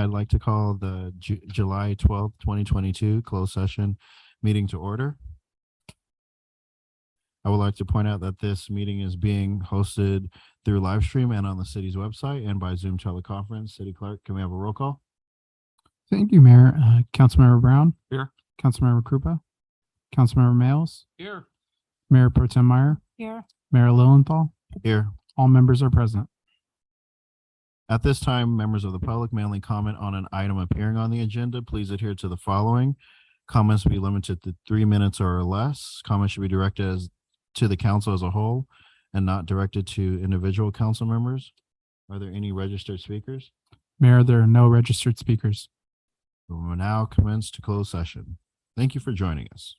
I'd like to call the July 12th, 2022 closed session meeting to order. I would like to point out that this meeting is being hosted through live stream and on the city's website and by Zoom teleconference. City Clerk, can we have a roll call? Thank you, Mayor. Councilmember Brown. Here. Councilmember Krupa. Councilmember Males. Here. Mayor Pro Tem Meyer. Here. Mayor Lilienthal. Here. All members are present. At this time, members of the public may only comment on an item appearing on the agenda. Please adhere to the following. Comments be limited to 3 minutes or less. Comments should be directed to the council as a whole and not directed to individual council members. Are there any registered speakers? Mayor, there are no registered speakers. We will now commence to close session. Thank you for joining us.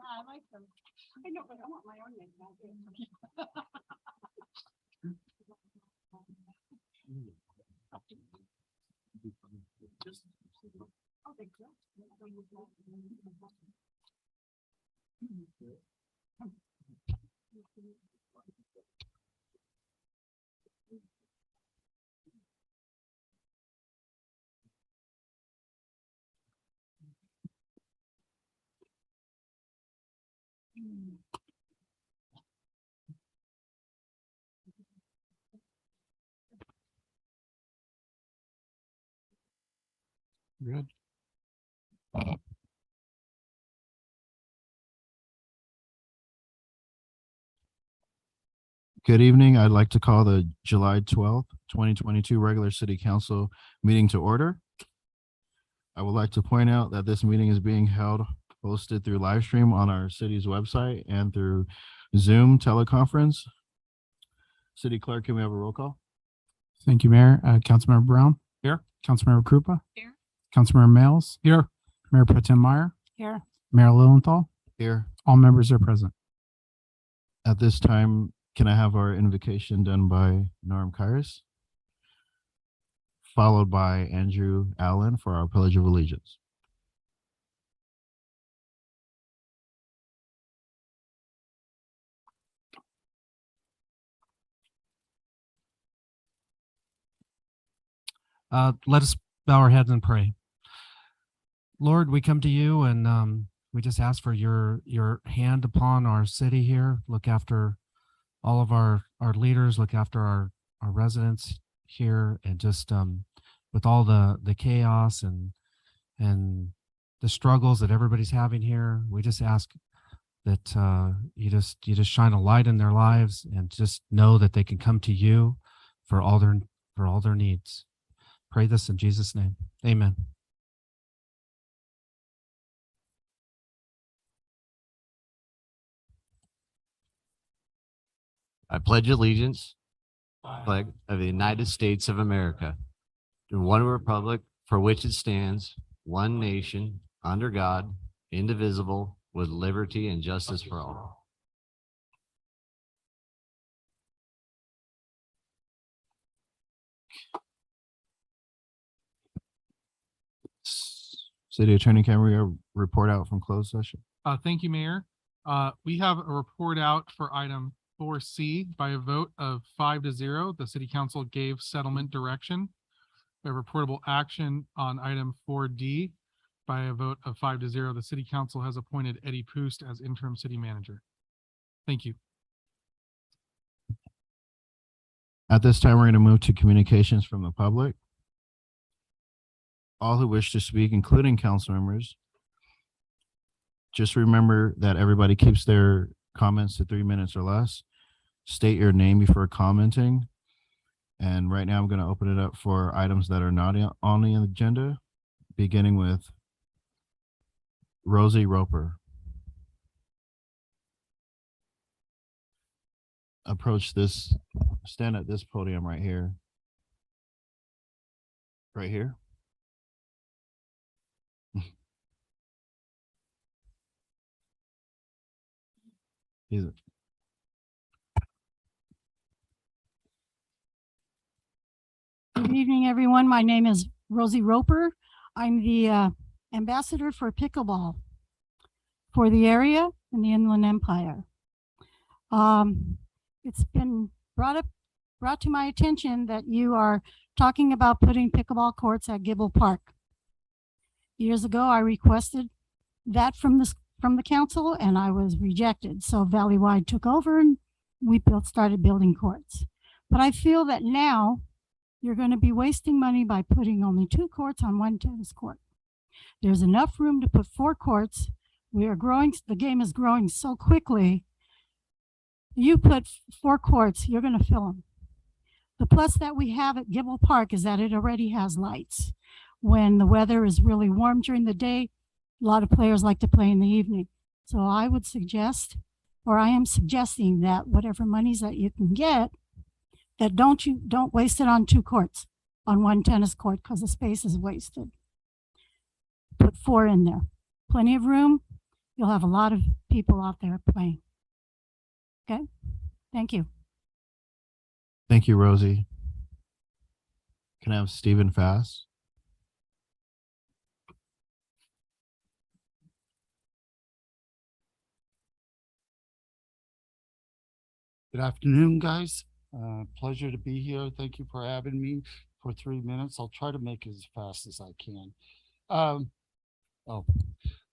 I like them. I know, but I want my own name. Good. Good evening. I'd like to call the July 12th, 2022 regular city council meeting to order. I would like to point out that this meeting is being hosted through live stream on our city's website and through Zoom teleconference. City clerk, can we have a roll call? Thank you, Mayor. Councilmember Brown. Here. Councilmember Krupa. Here. Councilmember Males. Here. Mayor Pro Tem Meyer. Here. Mayor Lilienthal. Here. All members are present. At this time, can I have our invocation done by Norm Kairos, followed by Andrew Allen for our Pledge of Allegiance. Let us bow our heads and pray. Lord, we come to you and we just ask for your hand upon our city here. Look after all of our leaders, look after our residents here, and just with all the chaos and the struggles that everybody's having here, we just ask that you just shine a light in their lives and just know that they can come to you for all their needs. Pray this in Jesus' name. Amen. I pledge allegiance to the flag of the United States of America, to one republic for which it stands, one nation, under God, indivisible, with liberty and justice for all. City Attorney, can we report out from closed session? Thank you, Mayor. We have a report out for item 4C. By a vote of 5-0, the city council gave settlement direction. By reportable action on item 4D, by a vote of 5-0, the city council has appointed Eddie Poost as interim city manager. Thank you. At this time, we're going to move to communications from the public. All who wish to speak, including council members, just remember that everybody keeps their comments to 3 minutes or less. State your name before commenting. And right now I'm going to open it up for items that are not on the agenda, beginning with Rosie Roper. Stand at this podium right here. Right here. Good evening, everyone. My name is Rosie Roper. I'm the ambassador for pickleball for the area in the Inland Empire. It's been brought to my attention that you are talking about putting pickleball courts at Gibble Park. Years ago, I requested that from the council and I was rejected. So Valleywide took over and we started building courts. But I feel that now you're going to be wasting money by putting only 2 courts on 1 tennis court. There's enough room to put 4 courts. We are growing, the game is growing so quickly. You put 4 courts, you're going to fill them. The plus that we have at Gibble Park is that it already has lights. When the weather is really warm during the day, a lot of players like to play in the evening. So I would suggest or I am suggesting that whatever monies that you can get, that don't waste it on 2 courts, on 1 tennis court, because the space is wasted. Put 4 in there. Plenty of room. You'll have a lot of people out there playing. Okay? Thank you. Thank you, Rosie. Can I have Stephen Fast? Good afternoon, guys. Pleasure to be here. Thank you for having me for 3 minutes. I'll try to make it as fast as I can.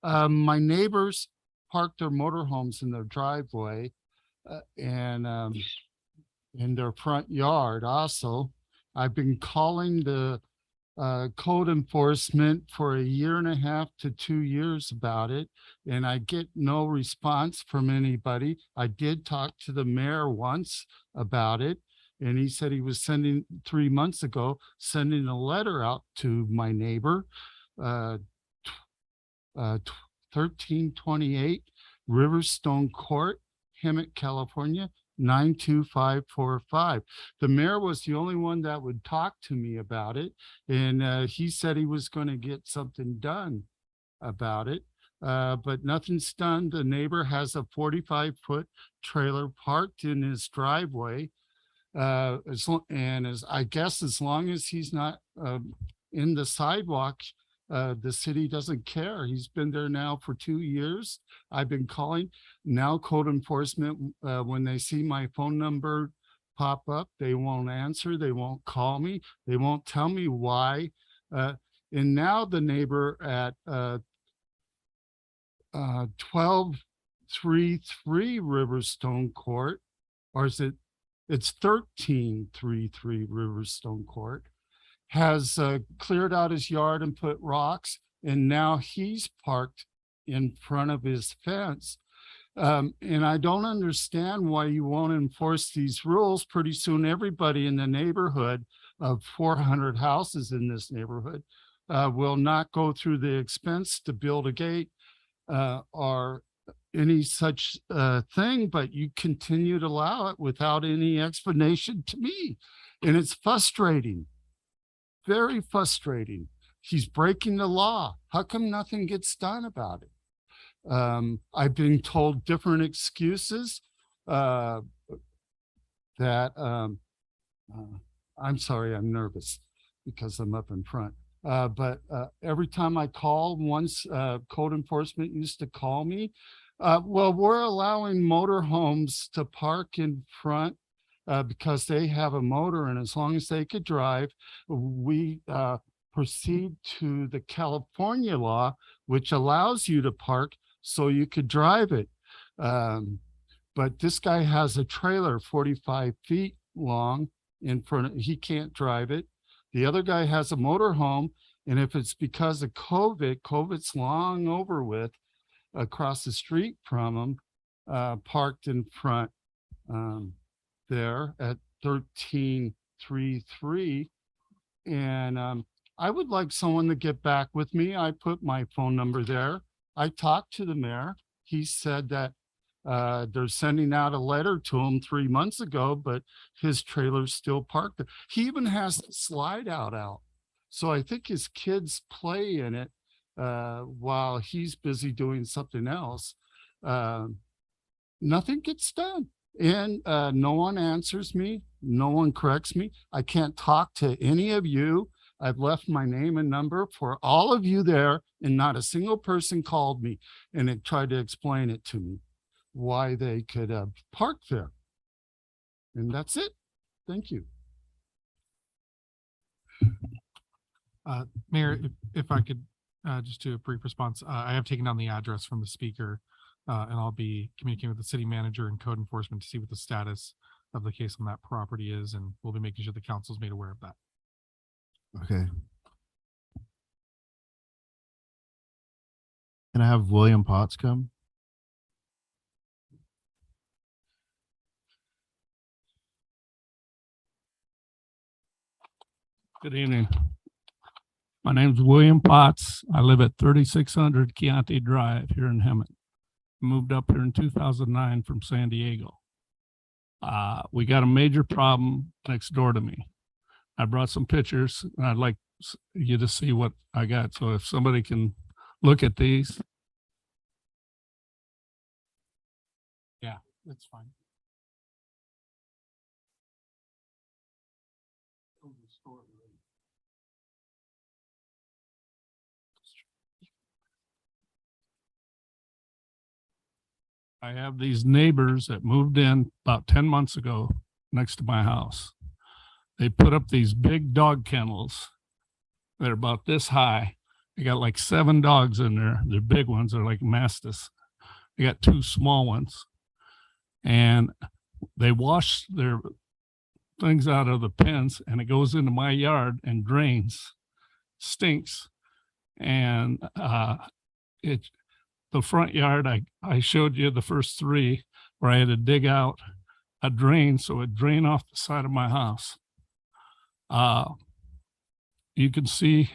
My neighbors parked their motorhomes in their driveway and in their front yard also. I've been calling the code enforcement for 1.5 to 2 years about it, and I get no response from anybody. I did talk to the mayor once about it, and he said he was sending 3 months ago, sending a letter out to my neighbor, 1328 Riverstone Court, Hemet, California, 92545. The mayor was the only one that would talk to me about it, and he said he was going to get something done about it, but nothing's done. The neighbor has a 45-foot trailer parked in his driveway, I guess as long as he's not in the sidewalk, the city doesn't care. He's been there now for 2 years. I've been calling. Now code enforcement, when they see my phone number pop up, they won't answer. They won't call me. They won't tell me why. And now the neighbor at 1233 Riverstone Court, or is it? It's 1333 Riverstone Court, has cleared out his yard and put rocks, and now he's parked in front of his fence. And I don't understand why you won't enforce these rules. Pretty soon, everybody in the neighborhood of 400 houses in this neighborhood will not go through the expense to build a gate or any such thing, but you continue to allow it without any explanation to me. And it's frustrating. Very frustrating. He's breaking the law. How come nothing gets done about it? I've been told different excuses that I'm sorry, I'm nervous because I'm up in front. But every time I call, once code enforcement used to call me, well, we're allowing motorhomes to park in front because they have a motor, and as long as they could drive, we proceed to the California law, which allows you to park so you could drive it. But this guy has a trailer 45 feet long in front. He can't drive it. The other guy has a motorhome, and if it's because of COVID's long over with, across the street from him, parked in front there at 1333. And I would like someone to get back with me. I put my phone number there. I talked to the mayor. He said that they're sending out a letter to him 3 months ago, but his trailer's still parked there. He even has the slide out. So I think his kids play in it while he's busy doing something else. Nothing gets done. And no one answers me. No one corrects me. I can't talk to any of you. I've left my name and number for all of you there, and not a single person called me and it tried to explain it to me, why they could park there. And that's it. Thank you. Mayor, if I could just do a brief response, I have taken down the address from the speaker, and I'll be communicating with the city manager and code enforcement to see what the status of the case on that property is, and we'll be making sure the council's made aware of that. Okay. Can I have William Potts come? Good evening. My name's William Potts. I live at 3600 Chianti Drive here in Hemet. moved up here in 2009 from San Diego. We got a major problem next door to me. I brought some pictures and I'd like you to see what I got. So if somebody can look at these. Yeah, that's fine. I have these neighbors that moved in about 10 months ago next to my house. They put up these big dog kennels. They're about this high. They got like 7 dogs in there. They're big ones. They're like mastis. They got 2 small ones. And they wash their things out of the pens and it goes into my yard and drains, stinks. And the front yard, I showed you the first 3 where I had to dig out a drain so it drain off the side of my house. You can see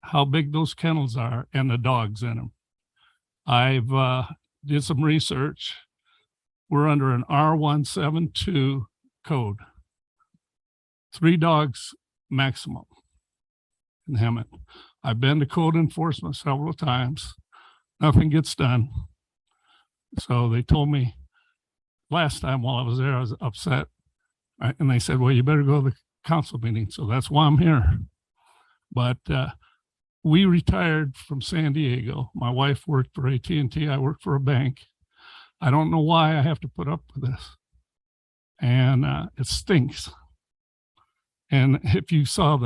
how big those kennels are and the dogs in them. I've did some research. We're under an R172 code. 3 dogs maximum in Hemet. I've been to code enforcement several times. Nothing gets done. So they told me last time while I was there, I was upset. And they said, well, you better go to the council meeting. So that's why I'm here. But we retired from San Diego. My wife worked for AT&T. I worked for a bank. I don't know why I have to put up with this. And it stinks. And if you saw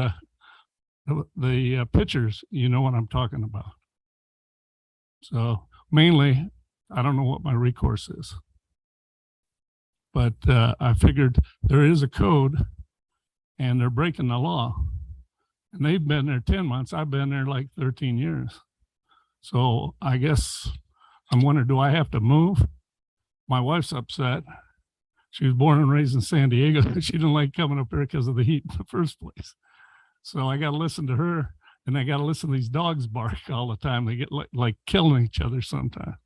the pictures, you know what I'm talking about. So mainly, I don't know what my recourse is. But I figured there is a code and they're breaking the law. And they've been there 10 months. I've been there like 13 years. So I guess I'm wondering, do I have to move? My wife's upset. She was born and raised in San Diego. She didn't like coming up here because of the heat in the first place. So I got to listen to her and I got to listen to these dogs bark all the time. They get like killing each other sometimes.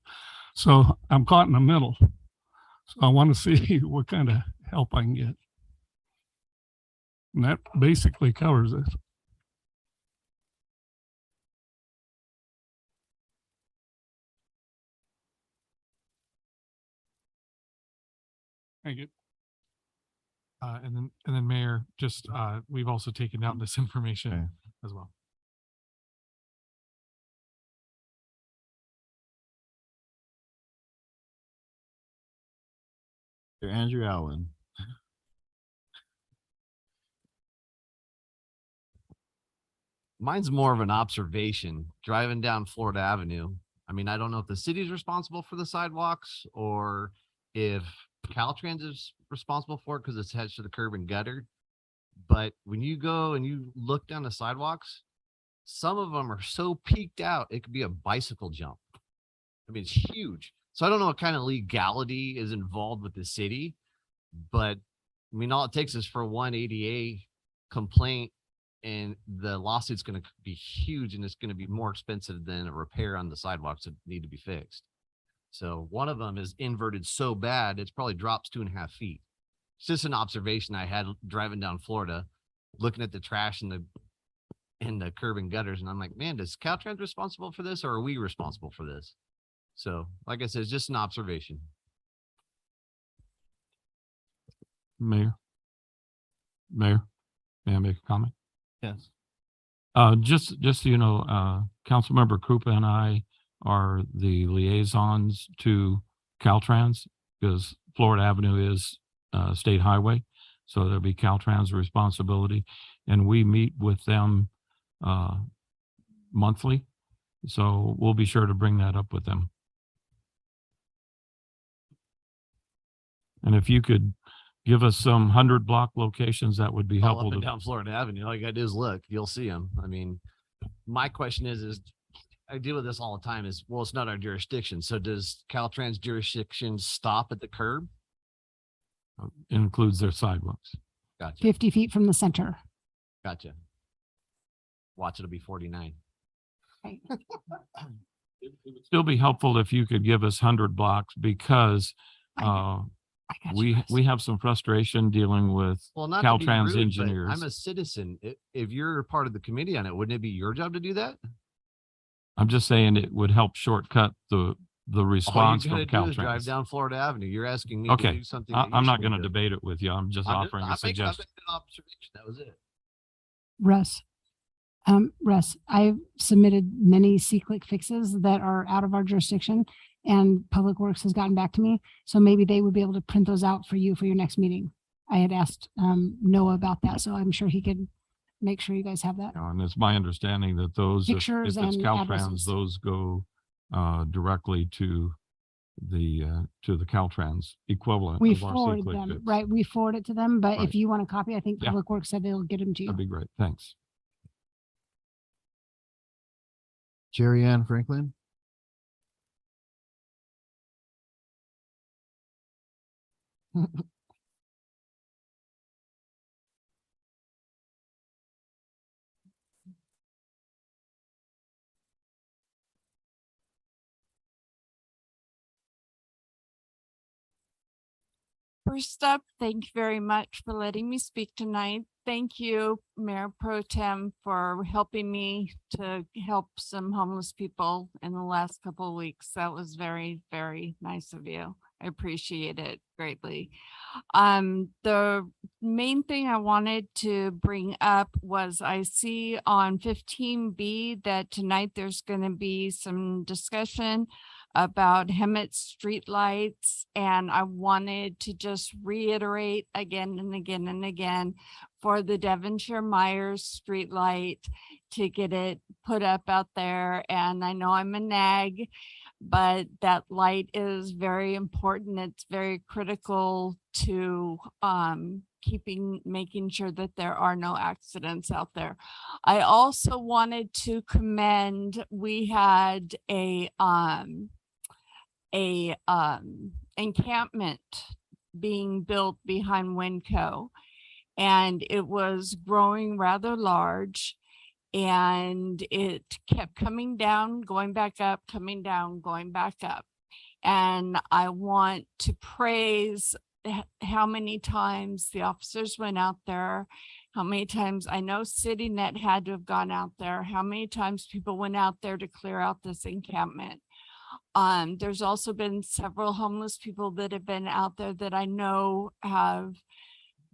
So I'm caught in the middle. So I want to see what kind of help I can get. And that basically covers it. Thank you. And then Mayor, just we've also taken down this information Okay. as well. Andrew Allen. Mine's more of an observation driving down Florida Avenue. I mean, I don't know if the city's responsible for the sidewalks or if Caltrans is responsible for it because it's attached to the curb and gutter. But when you go and you look down the sidewalks, some of them are so peaked out, it could be a bicycle jump. I mean, it's huge. So I don't know what kind of legality is involved with the city, but I mean, all it takes is for one ADA complaint and the lawsuit's going to be huge and it's going to be more expensive than a repair on the sidewalks that need to be fixed. So one of them is inverted so bad, it's probably drops 2.5 feet. It's just an observation I had driving down Florida, looking at the trash and the curb and gutters. And I'm like, man, is Caltrans responsible for this or are we responsible for this? So like I said, it's just an observation. Mayor, may I make a comment? Yes. Just so you know, Councilmember Krupa and I are the liaisons to Caltrans because Florida Avenue is state highway. So there'll be Caltrans responsibility and we meet with them monthly. So we'll be sure to bring that up with them. And if you could give us some 100-block locations, that would be All helpful. up and down Florida Avenue. All you gotta do is look, you'll see them. I mean, my question is I deal with this all the time is, well, it's not our jurisdiction. So does Caltrans jurisdiction stop at the curb? It includes their sidewalks. Gotcha. 50 feet from the center. Gotcha. Watch, it'll be 49. Right. It would still be helpful if you could give us 100 blocks because I got we have some frustration dealing with Well, not to be Caltrans rude, but engineers. I'm a citizen. If you're part of the committee on it, wouldn't it be your job to do that? I'm just saying it would help shortcut the All response you from gotta do is drive Caltrans. down Florida Avenue. You're asking me to Okay, do something. I, that you're I'm not going to supposed debate it with you. I'm just offering a I'm suggestion. making an observation. That was it. Russ, I've submitted many C-click fixes that are out of our jurisdiction, and Public Works has gotten back to me. So maybe they would be able to print those out for you for your next meeting. I had asked Noah about that, so I'm sure he could make sure you guys have that. And it's my understanding that those, if Pictures it's and Caltrans, addresses. those go directly to the Caltrans equivalent We of our forward C-click them, fix. right? We forward it to them, but Right. if you want a copy, I think Yeah. Public Works said they'll get them to you. That'd be great. Thanks. Jerry Ann Franklin. First up, thank you very much for letting me speak tonight. Thank you, Mayor Pro Tem, for helping me to help some homeless people in the last couple of weeks. That was very, very nice of you. I appreciate it greatly. The main thing I wanted to bring up was I see on 15B that tonight there's going to be some discussion about Hemet streetlights, and I wanted to just reiterate again and again and again for the Devonshire Myers streetlight to get it put up out there. And I know I'm a nag, but that light is very important. It's very critical to making sure that there are no accidents out there. I also wanted to commend, we had a encampment being built behind Winco, and it was growing rather large, and it kept coming down, going back up, coming down, going back up. And I want to praise how many times the officers went out there, how many times I know CityNet had to have gone out there, how many times people went out there to clear out this encampment. There's also been several homeless people that have been out there that I know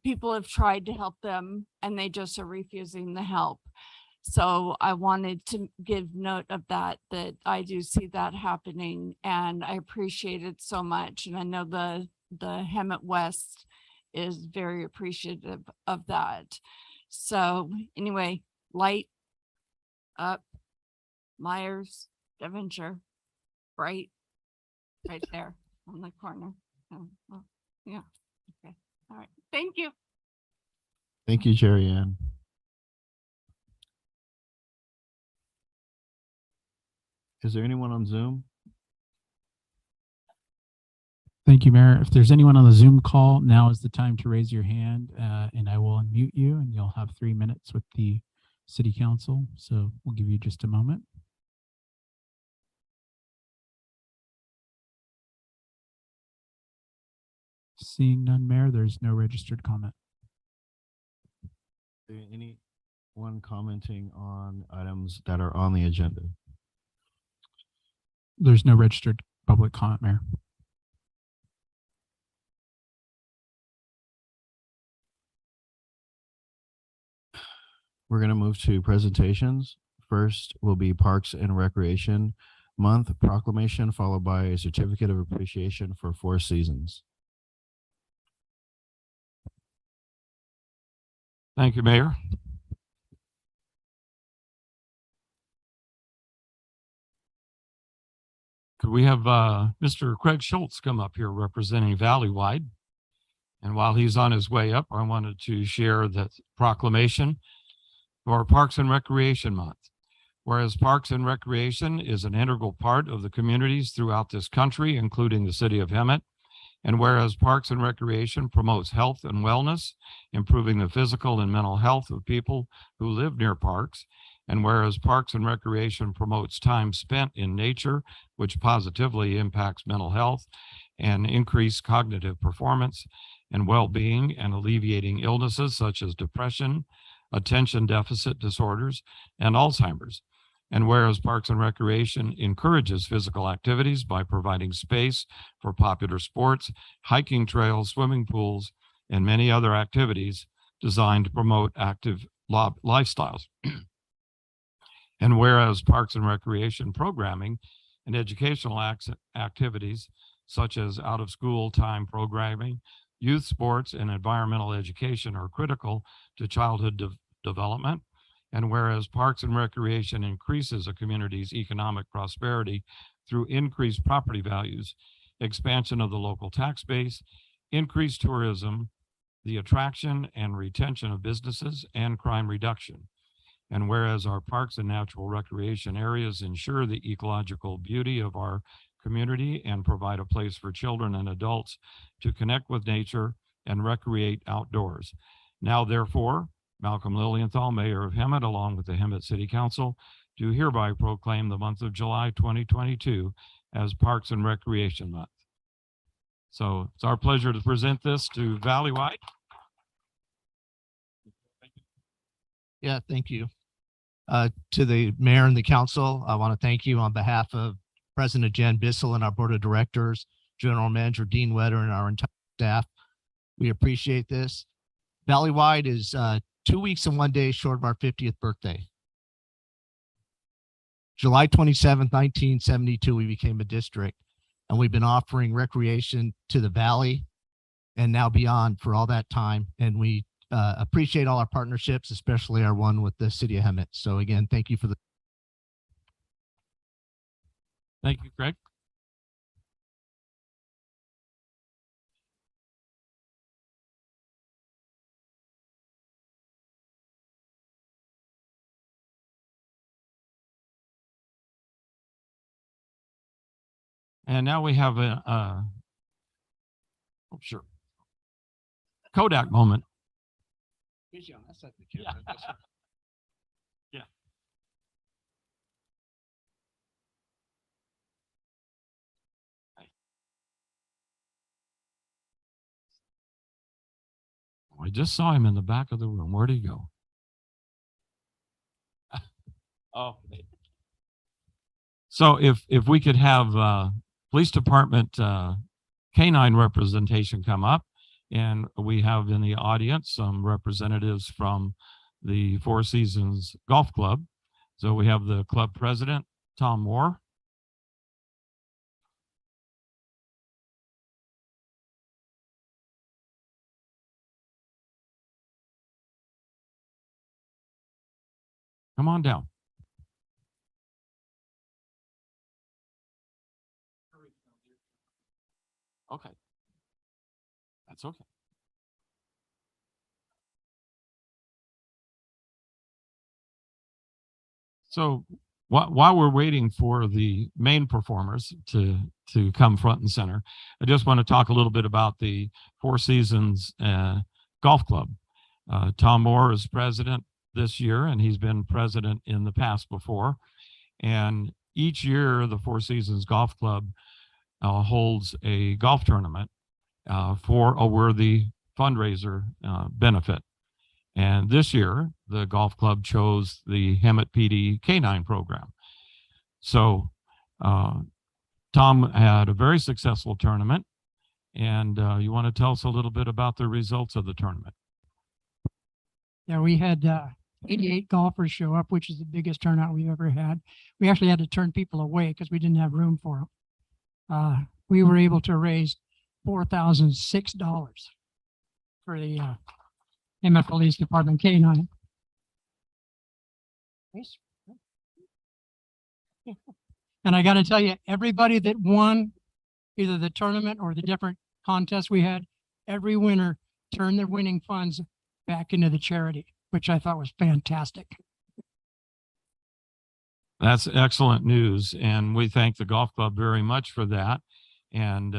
people have tried to help them and they just are refusing the help. So I wanted to give note of that I do see that happening, and I appreciate it so much. And I know the Hemet West is very appreciative of that. So anyway, light up, Myers, Devonshire, right there on the corner. Oh, well, yeah. Okay. All right. Thank you. Thank you, Jerry Ann. Is there anyone on Zoom? Thank you, Mayor. If there's anyone on the Zoom call, now is the time to raise your hand, and I will unmute you, and you'll have 3 minutes with the City Council. So we'll give you just a moment. Seeing none, Mayor, there's no registered comment. Is there anyone commenting on items that are on the agenda? There's no registered public comment, Mayor. We're going to move to presentations. First will be Parks and Recreation Month proclamation, followed by a certificate of appreciation for 4 seasons. Thank you, Mayor. Could we have Mr. Craig Schultz come up here representing Valleywide? And while he's on his way up, I wanted to share the proclamation for Parks and Recreation Month. Whereas Parks and Recreation is an integral part of the communities throughout this country, including the city of Hemet, and whereas Parks and Recreation promotes health and wellness, improving the physical and mental health of people who live near parks, And whereas Parks and Recreation promotes time spent in nature, which positively impacts mental health and increased cognitive performance and well-being, and alleviating illnesses such as depression, attention deficit disorders, and Alzheimer's. And whereas Parks and Recreation encourages physical activities by providing space for popular sports, hiking trails, swimming pools, and many other activities designed to promote active lifestyles. And whereas Parks and Recreation programming and educational activities such as out-of-school time programming, youth sports, and environmental education are critical to childhood development. And whereas Parks and Recreation increases a community's economic prosperity through increased property values, expansion of the local tax base, increased tourism, the attraction and retention of businesses, and crime reduction. And whereas our parks and natural recreation areas ensure the ecological beauty of our community and provide a place for children and adults to connect with nature and recreate outdoors. Now, therefore, Malcolm Lilienthal, Mayor of Hemet, along with the Hemet City Council, do hereby proclaim the month of July 2022 as Parks and Recreation Month. So it's our pleasure to present this to Valleywide. Yeah, thank you. To the mayor and the council, I want to thank you on behalf of President Jen Bissell and our board of directors, General Manager Dean Wetter, and our entire staff. We appreciate this. Valleywide is 2 weeks and 1 day short of our 50th birthday. July 27th, 1972, we became a district, and we've been offering recreation to the valley and now beyond for all that time. And we appreciate all our partnerships, especially our one with the city of Hemet. So again, thank you for the. Thank you, Greg. And now we have a oh, sure, Kodak moment. Yeah. Yeah. I just saw him in the back of the room. Where'd he go? Oh. So if we could have police department canine representation come up, and we have in the audience some representatives from the Four Seasons Golf Club. So we have the club president, Tom Moore. Come on down. Okay. That's okay. So while we're waiting for the main performers to come front and center, I just want to talk a little bit about the Four Seasons Golf Club. Tom Moore is president this year, and he's been president in the past before. And each year, the Four Seasons Golf Club holds a golf tournament for a worthy fundraiser benefit. And this year, the golf club chose the Hemet PD Canine program. So Tom had a very successful tournament, and you want to tell us a little bit about the results of the tournament? Yeah, we had 88 golfers show up, which is the biggest turnout we've ever had. We actually had to turn people away because we didn't have room for them. We were able to raise $4,006 for the Hemet Police Department K9. And I got to tell you, everybody that won either the tournament or the different contests we had, every winner turned their winning funds back into the charity, which I thought was fantastic. That's excellent news, and we thank the golf club very much for that. And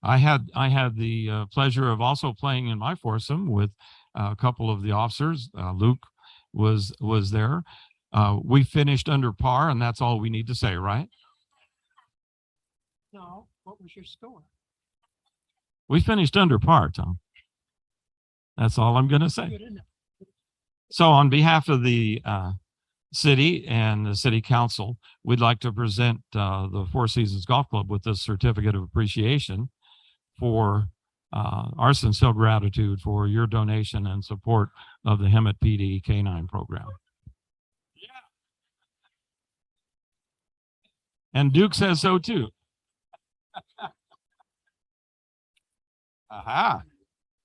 I had the pleasure of also playing in my foursome with a couple of the officers. Luke was there. We finished under par, and that's all we need to say, right? No, what was your score? We finished under par, Tom. That's all I'm going to say. Good enough. So on behalf of the city and the city council, we'd like to present the Four Seasons Golf Club with this certificate of appreciation for our sincere gratitude for your donation and support of the Hemet PD K9 program. And Duke says so too. Aha.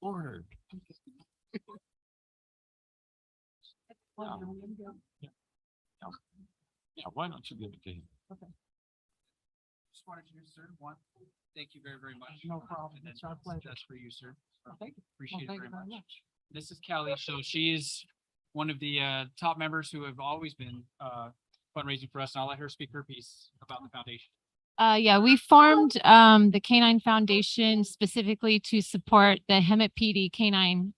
Ordered. Yeah, why don't you give it to him? Just wanted to, sir, thank you very, very much. No problem. And It's our pleasure. That's for you, sir. Thank you. Appreciate it Thank very you very much. much. This is Kelly. So she is one of the top members who have always been fundraising for us. And I'll let her speak her piece about the foundation. Yeah, we formed the Canine Foundation specifically to support the Hemet PD Canine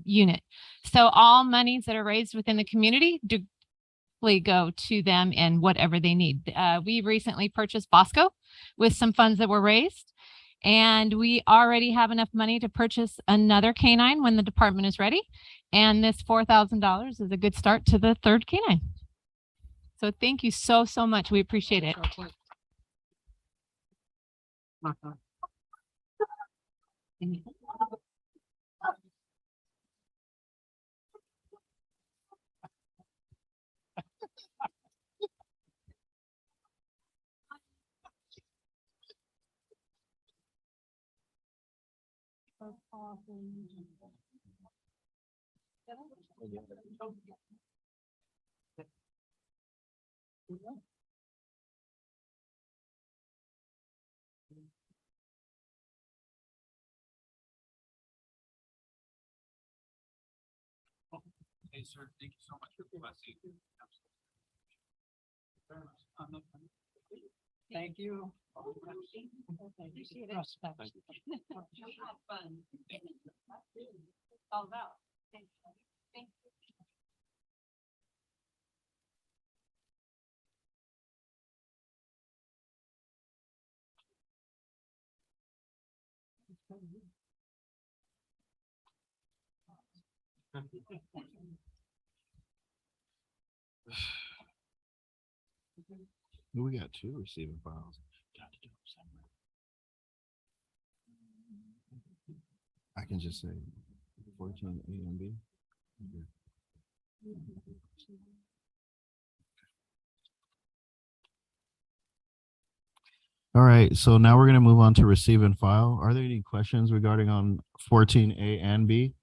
unit. So all monies that are raised within the community directly go to them and whatever they need. We recently purchased Bosco with some funds that were raised, and we already have enough money to purchase another canine when the department is ready. And this $4,000 is a good start to the third canine. So thank you so, so much. We appreciate it. Hey, sir, thank you so much for the blessing. Thank you. Appreciate it. Respect. Have fun. All about. Thank you. Thank you. We got two receiving files. I can just say 14 A and B. All right, so now we're going to move on to receive and file. Are there any questions regarding on 14A and B?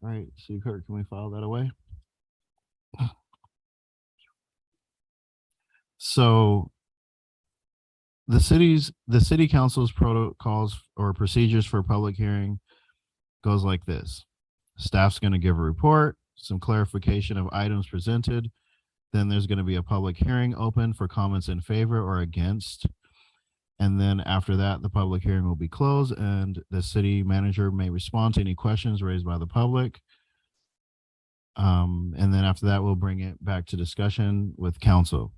All right, Sue Kirk, can we file that away? So the city council's protocols or procedures for public hearing goes like this. Staff's going to give a report, some clarification of items presented. Then there's going to be a public hearing open for comments in favor or against. And then after that, the public hearing will be closed and the city manager may respond to any questions raised by the public. And then after that, we'll bring it back to discussion with council.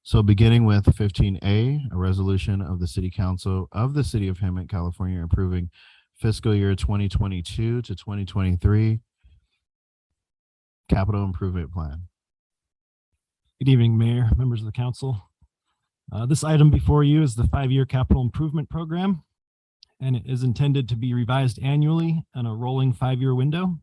So beginning with 15A, a resolution of the City Council of the City of Hemet, California, approving fiscal year 2022 to 2023 capital improvement plan. Good evening, Mayor, members of the council. This item before you is the 5-year capital improvement program, and it is intended to be revised annually on a rolling 5-year window.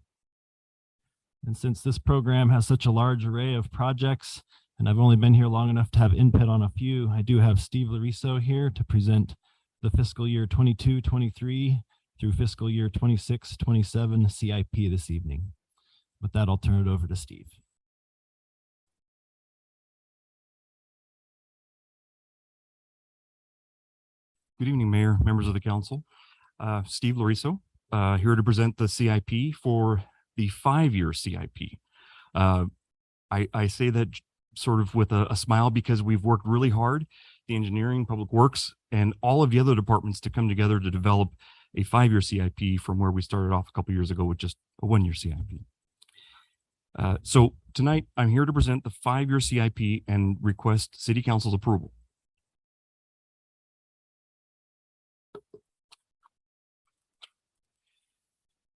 And since this program has such a large array of projects, and I've only been here long enough to have input on a few, I do have Steve Lariso here to present the fiscal year 22-23 through fiscal year 26-27 CIP this evening. With that, I'll turn it over to Steve. Good evening, Mayor, members of the council. Steve Lariso, here to present the CIP for the 5-year CIP. I say that sort of with a smile because we've worked really hard, the engineering, public works, and all of the other departments to come together to develop a 5-year CIP from where we started off a couple years ago with just a 1-year CIP. So tonight, I'm here to present the 5-year CIP and request City Council's approval.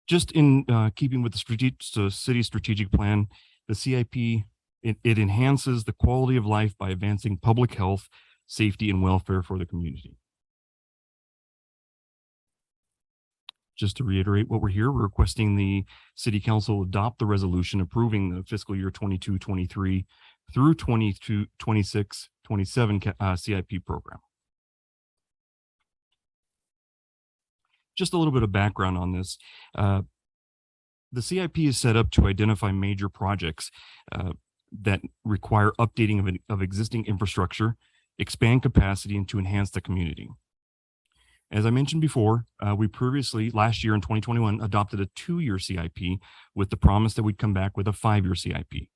Just in keeping with the city's strategic plan, the CIP, it enhances the quality of life by advancing public health, safety, and welfare for the community. Just to reiterate what we're here, we're requesting the City Council adopt the resolution approving the fiscal year 22-23 through 22-26-27 CIP program. Just a little bit of background on this. The CIP is set up to identify major projects that require updating of existing infrastructure, expand capacity, and to enhance the community. As I mentioned before, we previously, last year in 2021, adopted a 2-year CIP with the promise that we'd come back with a 5-year CIP.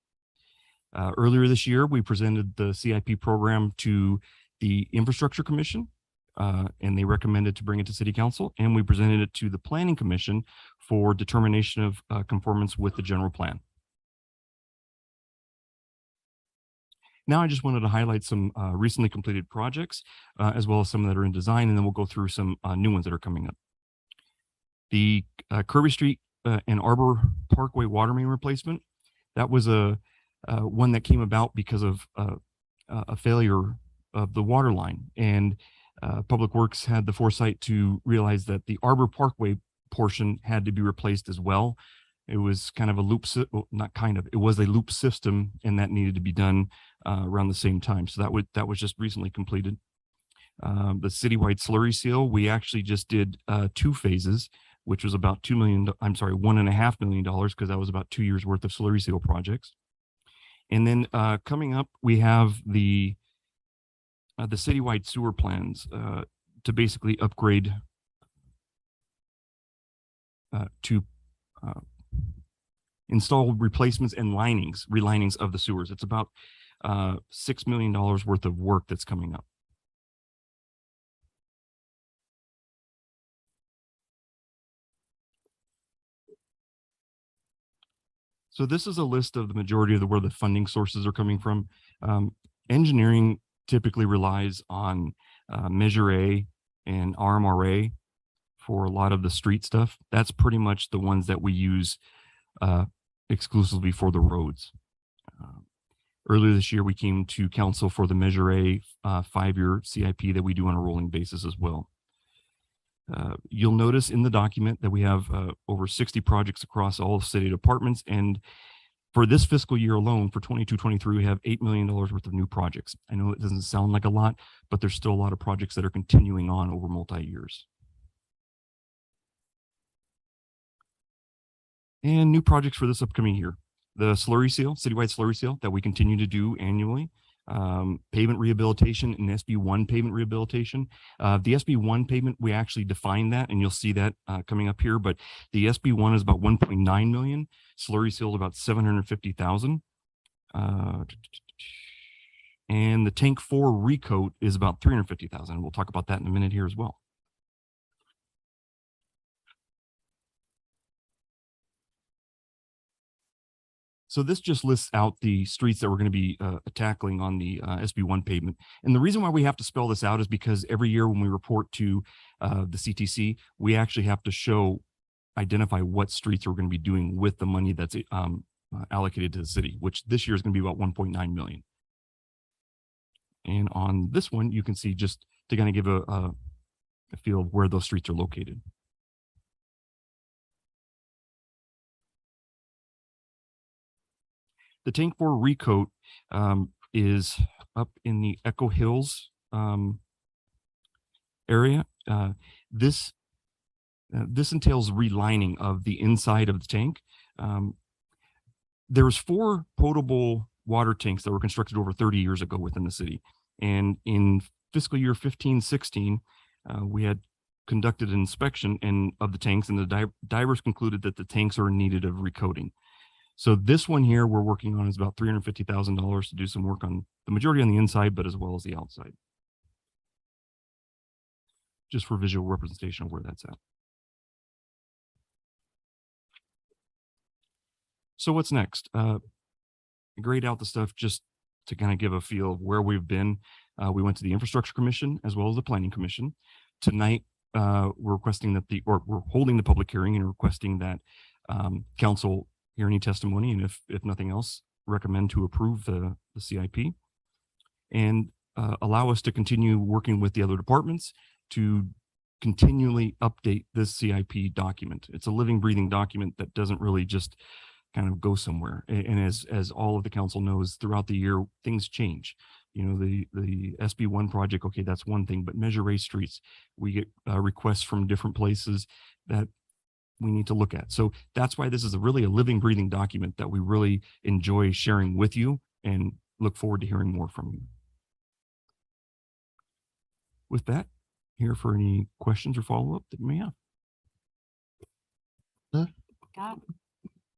Earlier this year, we presented the CIP program to the Infrastructure Commission, and they recommended to bring it to City Council, and we presented it to the Planning Commission for determination of conformance with the general plan. Now, I just wanted to highlight some recently completed projects, as well as some that are in design, and then we'll go through some new ones that are coming up. The Kirby Street and Arbor Parkway water main replacement, that was one that came about because of a failure of the water line, and Public Works had the foresight to realize that the Arbor Parkway portion had to be replaced as well. It was kind of a loop, not kind of, it was a loop system, and that needed to be done around the same time. So that was just recently completed. The citywide slurry seal, we actually just did 2 phases, which was about $1.5 million, because that was about 2 years worth of slurry seal projects. And then coming up, we have the citywide sewer plans to basically upgrade to install replacements and relinings of the sewers. It's about $6 million worth of work that's coming up. So this is a list of the majority of where the funding sources are coming from. Engineering typically relies on Measure A and RMRA for a lot of the street stuff. That's pretty much the ones that we use exclusively for the roads. Earlier this year, we came to council for the Measure A 5-year CIP that we do on a rolling basis as well. You'll notice in the document that we have over 60 projects across all city departments. And for this fiscal year alone, for 22-23, we have $8 million worth of new projects. I know it doesn't sound like a lot, but there's still a lot of projects that are continuing on over multi-years. And new projects for this upcoming year. The slurry seal, citywide slurry seal that we continue to do annually. Pavement rehabilitation and SB1 pavement rehabilitation. The SB1 pavement, we actually define that, and you'll see that coming up here, but the SB1 is about 1.9 million. Slurry seal is about 750,000. And the tank 4 recoat is about 350,000. We'll talk about that in a minute here as well. So this just lists out the streets that we're going to be tackling on the SB1 pavement. And the reason why we have to spell this out is because every year when we report to the CTC, we actually have to identify what streets we're going to be doing with the money that's allocated to the city, which this year is going to be about 1.9 million. And on this one, you can see just to kind of give a feel of where those streets are located. The tank 4 recoat is up in the Echo Hills area. This entails relining of the inside of the tank. There's 4 potable water tanks that were constructed over 30 years ago within the city. And in fiscal year 15-16, we had conducted an inspection of the tanks, and the divers concluded that the tanks are in need of recoating. So this one here we're working on is about $350,000 to do some work on the majority on the inside, but as well as the outside. Just for visual representation of where that's at. So what's next? Grade out the stuff just to kind of give a feel of where we've been. We went to the Infrastructure Commission as well as the Planning Commission. Tonight, we're requesting that we're holding the public hearing and requesting that council hear any testimony, and if nothing else, recommend to approve the CIP and allow us to continue working with the other departments to continually update this CIP document. It's a living, breathing document that doesn't really just kind of go somewhere. And as all of the council knows, throughout the year, things change. You know, the SB1 project, okay, that's one thing, but Measure Race Streets, we get requests from different places that we need to look at. So that's why this is really a living, breathing document that we really enjoy sharing with you and look forward to hearing more from you. With that, here for any questions or follow-up that you may have.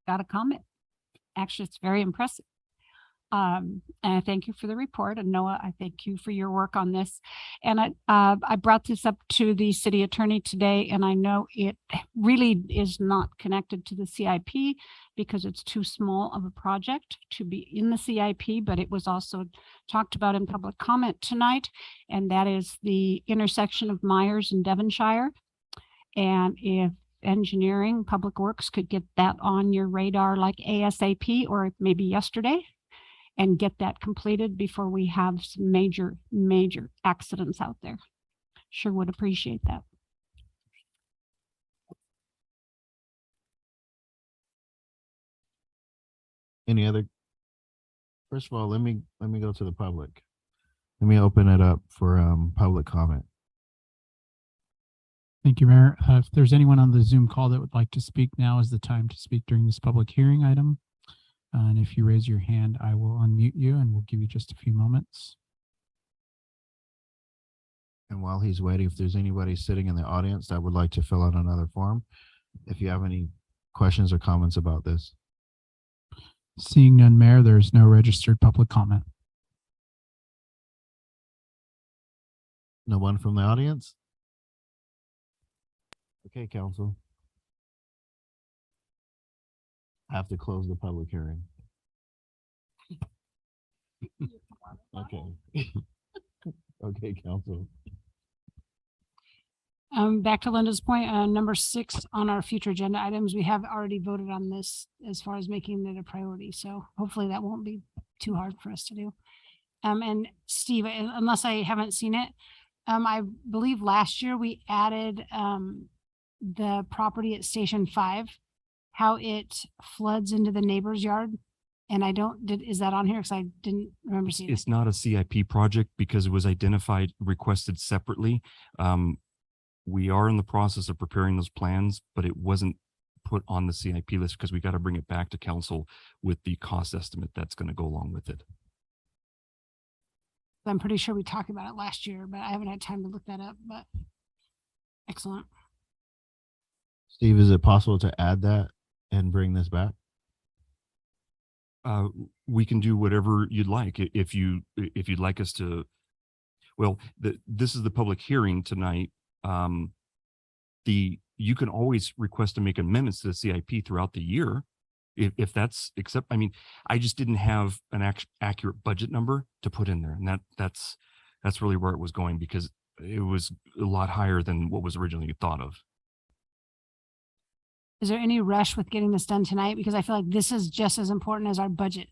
Got a comment. Actually, it's very impressive. And I thank you for the report. And Noah, I thank you for your work on this. And I brought this up to the city attorney today, and I know it really is not connected to the CIP because it's too small of a project to be in the CIP, but it was also talked about in public comment tonight. And that is the intersection of Myers and Devonshire. And if engineering, public works could get that on your radar like ASAP or maybe yesterday, and get that completed before we have some major accidents out there. Sure would appreciate that. Any other? First of all, let me go to the public. Let me open it up for public comment. Thank you, Mayor. If there's anyone on the Zoom call that would like to speak, now is the time to speak during this public hearing item. And if you raise your hand, I will unmute you and we'll give you just a few moments. And while he's waiting, if there's anybody sitting in the audience that would like to fill out another form, if you have any questions or comments about this. Seeing none, Mayor, there's no registered public comment. No one from the audience? Okay, council. I have to close the public hearing. Okay. Okay, council. Back to Linda's point, number 6 on our future agenda items, we have already voted on this as far as making it a priority. So hopefully that won't be too hard for us to do. And Steve, unless I haven't seen it, I believe last year we added the property at Station 5, how it floods into the neighbor's yard. And is that on here? Because I didn't remember seeing it. It's not a CIP project because it was identified, requested separately. We are in the process of preparing those plans, but it wasn't put on the CIP list because we got to bring it back to council with the cost estimate that's going to go along with it. I'm pretty sure we talked about it last year, but I haven't had time to look that up, but excellent. Steve, is it possible to add that and bring this back? We can do whatever you'd like. If you'd like us to, well, this is the public hearing tonight. You can always request to make amendments to the CIP throughout the year. If that's I mean, I just didn't have an accurate budget number to put in there. And that's really where it was going because it was a lot higher than what was originally thought of. Is there any rush with getting this done tonight? Because I feel like this is just as important as our budget.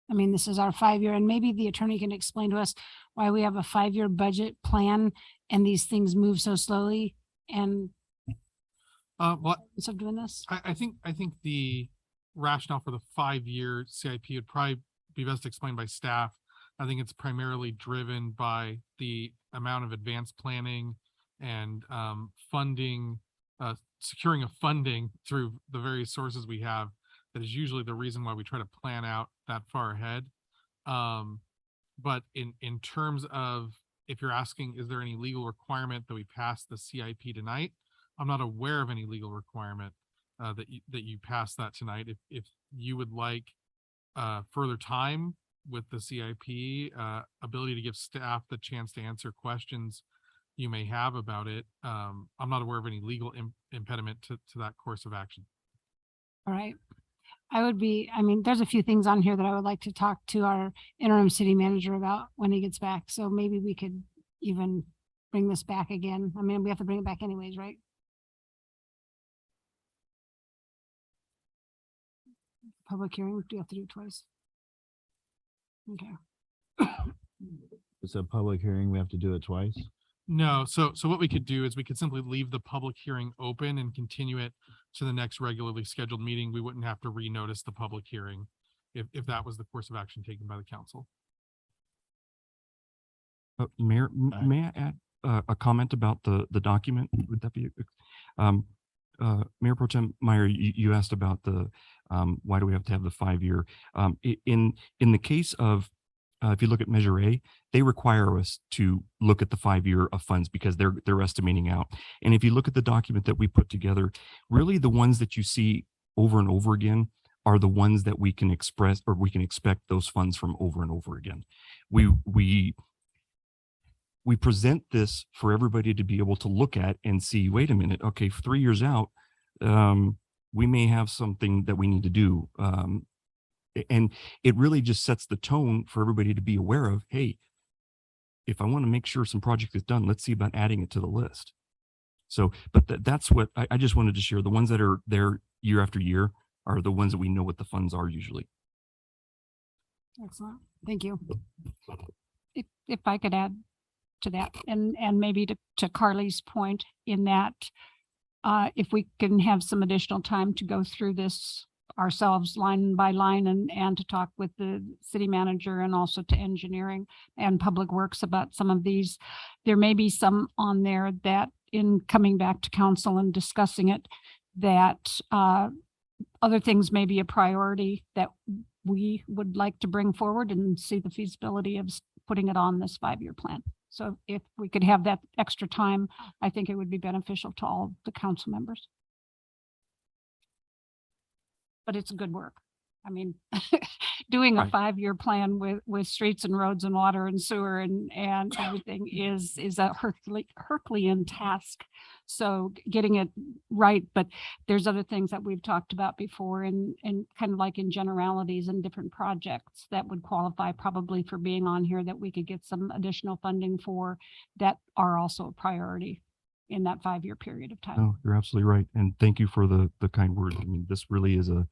I mean, this is our 5-year, and maybe the attorney can explain to us why we have a 5-year budget plan and these things move so slowly. And instead of doing this, I think the rationale for the 5-year CIP would probably be best explained by staff. I think it's primarily driven by the amount of advanced planning and funding, securing of funding through the various sources we have. That is usually the reason why we try to plan out that far ahead. But in terms of, if you're asking, is there any legal requirement that we pass the CIP tonight? I'm not aware of any legal requirement that you pass that tonight. If you would like further time with the CIP, ability to give staff the chance to answer questions you may have about it, I'm not aware of any legal impediment to that course of action. all right. I mean, there's a few things on here that I would like to talk to our interim city manager about when he gets back. So maybe we could even bring this back again. I mean, we have to bring it back anyways, right? Public hearing, do you have to do it twice? Okay. It's a public hearing. We have to do it twice. No, so what we could do is we could simply leave the public hearing open and continue it to the next regularly scheduled meeting. We wouldn't have to renotice the public hearing if that was the course of action taken by the council. Mayor, may I add a comment about the document? Would that be, Mayor Pro Tem Meyer, you asked about the, why do we have to have the 5-year? In the case of, if you look at Measure A, they require us to look at the 5-year of funds because they're estimating out. And if you look at the document that we put together, really the ones that you see over and over again are the ones that we can express or we can expect those funds from over and over again. We present this for everybody to be able to look at and see, wait a minute, okay, 3 years out, we may have something that we need to do. And it really just sets the tone for everybody to be aware of, hey, if I want to make sure some project is done, let's see about adding it to the list. So, but that's what I just wanted to share. The ones that are there year after year are the ones that we know what the funds are usually. Excellent. Thank you. If I could add to that, and maybe to Carly's point in that, if we can have some additional time to go through this ourselves line by line and to talk with the city manager and also to engineering and public works about some of these, there may be some on there that in coming back to council and discussing it, that other things may be a priority that we would like to bring forward and see the feasibility of putting it on this 5-year plan. So if we could have that extra time, I think it would be beneficial to all the council members. But it's good work. I mean, doing a Right. 5-year plan with streets and roads and water and sewer and everything is a Herculean task. So getting it right, but there's other things that we've talked about before and kind of like in generalities and different projects that would qualify probably for being on here that we could get some additional funding for that are also a priority in that 5-year period of time. No, you're absolutely right. And thank you for the kind words. I mean, this really is a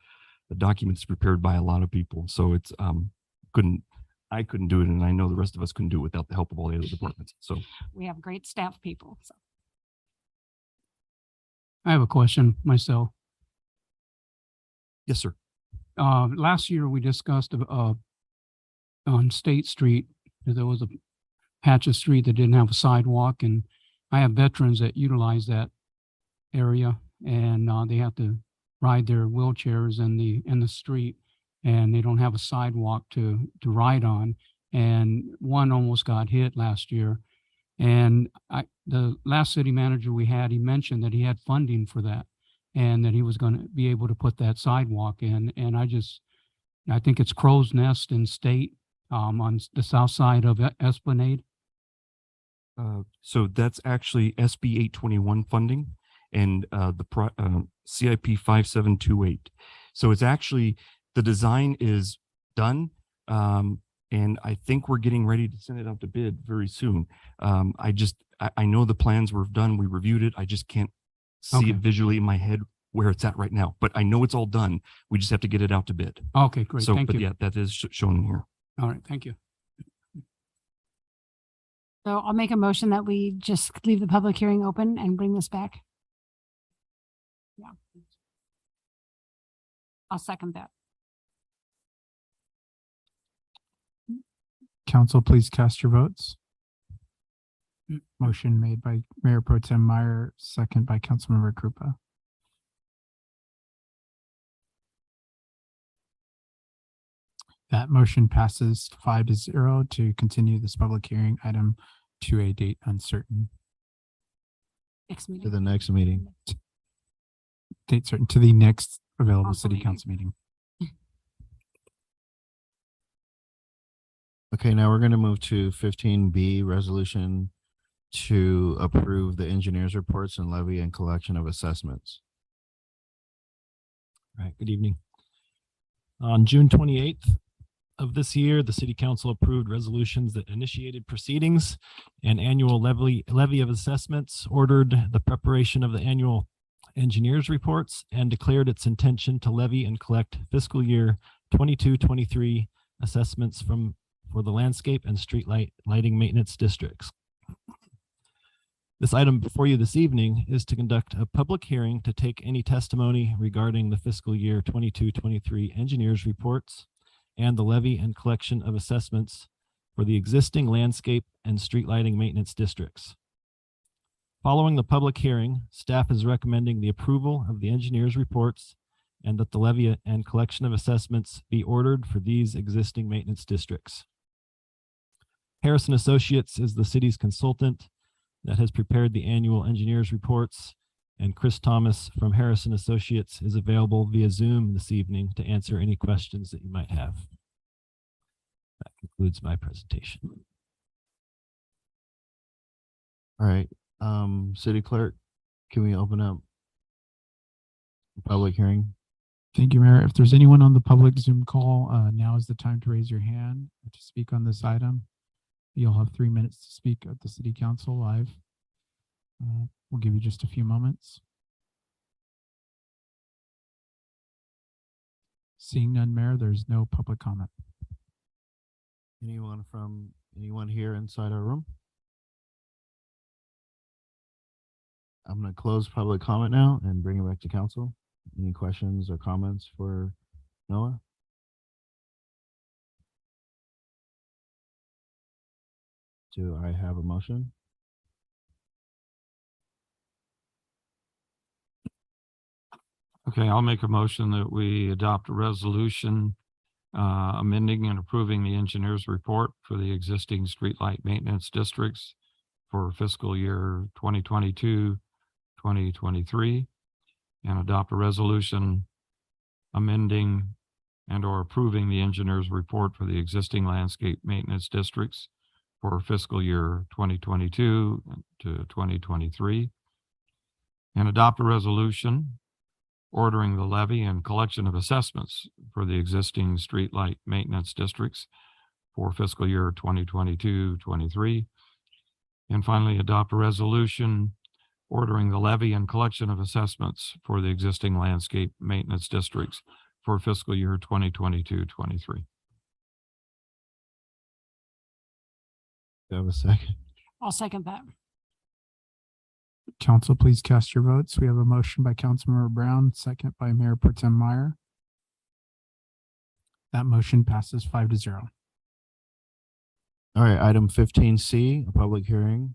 document that's prepared by a lot of people. So it's, I couldn't do it. And I know the rest of us couldn't do it without the help of all the other departments. So We have great staff people. So. I have a question myself. yes, sir. Last year we discussed on State Street, there was a patch of street that didn't have a sidewalk, and I have veterans that utilize that area, and they have to ride their wheelchairs in the street, and they don't have a sidewalk to ride on. And one almost got hit last year. And the last city manager we had, he mentioned that he had funding for that and that he was going to be able to put that sidewalk in. And I think it's Crow's Nest in State on the south side of Esplanade. So that's actually SB 821 funding and CIP 5728. So it's actually, the design is done. And I think we're getting ready to send it out to bid very soon. I know the plans were done. We reviewed it. I just can't see it visually in my head where it's at right now, but I know it's all done. We just have to get it out to bid. Okay, great. So, Thank but you. yeah, that is shown in here. All right. Thank you. So I'll make a motion that we just leave the public hearing open and bring this back. Yeah. I'll second that. Council, please cast your votes. Motion made by Mayor Pro Tem Meyer, second by Councilmember Krupa. That motion passes 5-0 to continue this public hearing item to a date uncertain. Next To meeting. the next meeting. Date certain to the next available Council city meeting. council meeting. Okay, now we're going to move to 15B, resolution to approve the engineer's reports and levy and collection of assessments. All right, good evening. On June 28th of this year, the city council approved resolutions that initiated proceedings and annual levy of assessments, ordered the preparation of the annual engineers reports, and declared its intention to levy and collect fiscal year 22-23 assessments for the landscape and street lighting maintenance districts. This item before you this evening is to conduct a public hearing to take any testimony regarding the fiscal year 22-23 engineers reports and the levy and collection of assessments for the existing landscape and street lighting maintenance districts. Following the public hearing, staff is recommending the approval of the engineers reports and that the levy and collection of assessments be ordered for these existing maintenance districts. Harrison Associates is the city's consultant that has prepared the annual engineers reports, and Chris Thomas from Harrison Associates is available via Zoom this evening to answer any questions that you might have. That concludes my presentation. All right, city clerk, can we open up the public hearing? Thank you, Mayor. If there's anyone on the public Zoom call, now is the time to raise your hand to speak on this item. You'll have 3 minutes to speak at the city council live. We'll give you just a few moments. Seeing none, Mayor, there's no public comment. Anyone here inside our room? I'm going to close public comment now and bring it back to council. Any questions or comments for Noah? Do I have a motion? Okay, I'll make a motion that we adopt a resolution amending and approving the engineer's report for the existing streetlight maintenance districts for fiscal year 2022-2023, and adopt a resolution amending and or approving the engineer's report for the existing landscape maintenance districts for fiscal year 2022 to 2023, and adopt a resolution ordering the levy and collection of assessments for the existing streetlight maintenance districts for fiscal year 2022-23, and finally adopt a resolution ordering the levy and collection of assessments for the existing landscape maintenance districts for fiscal year 2022-23. Do I have a second? I'll second that. Council, please cast your votes. We have a motion by Councilmember Brown, second by Mayor Pro Tem Meyer. That motion passes 5-0. All right, item 15C, a public hearing.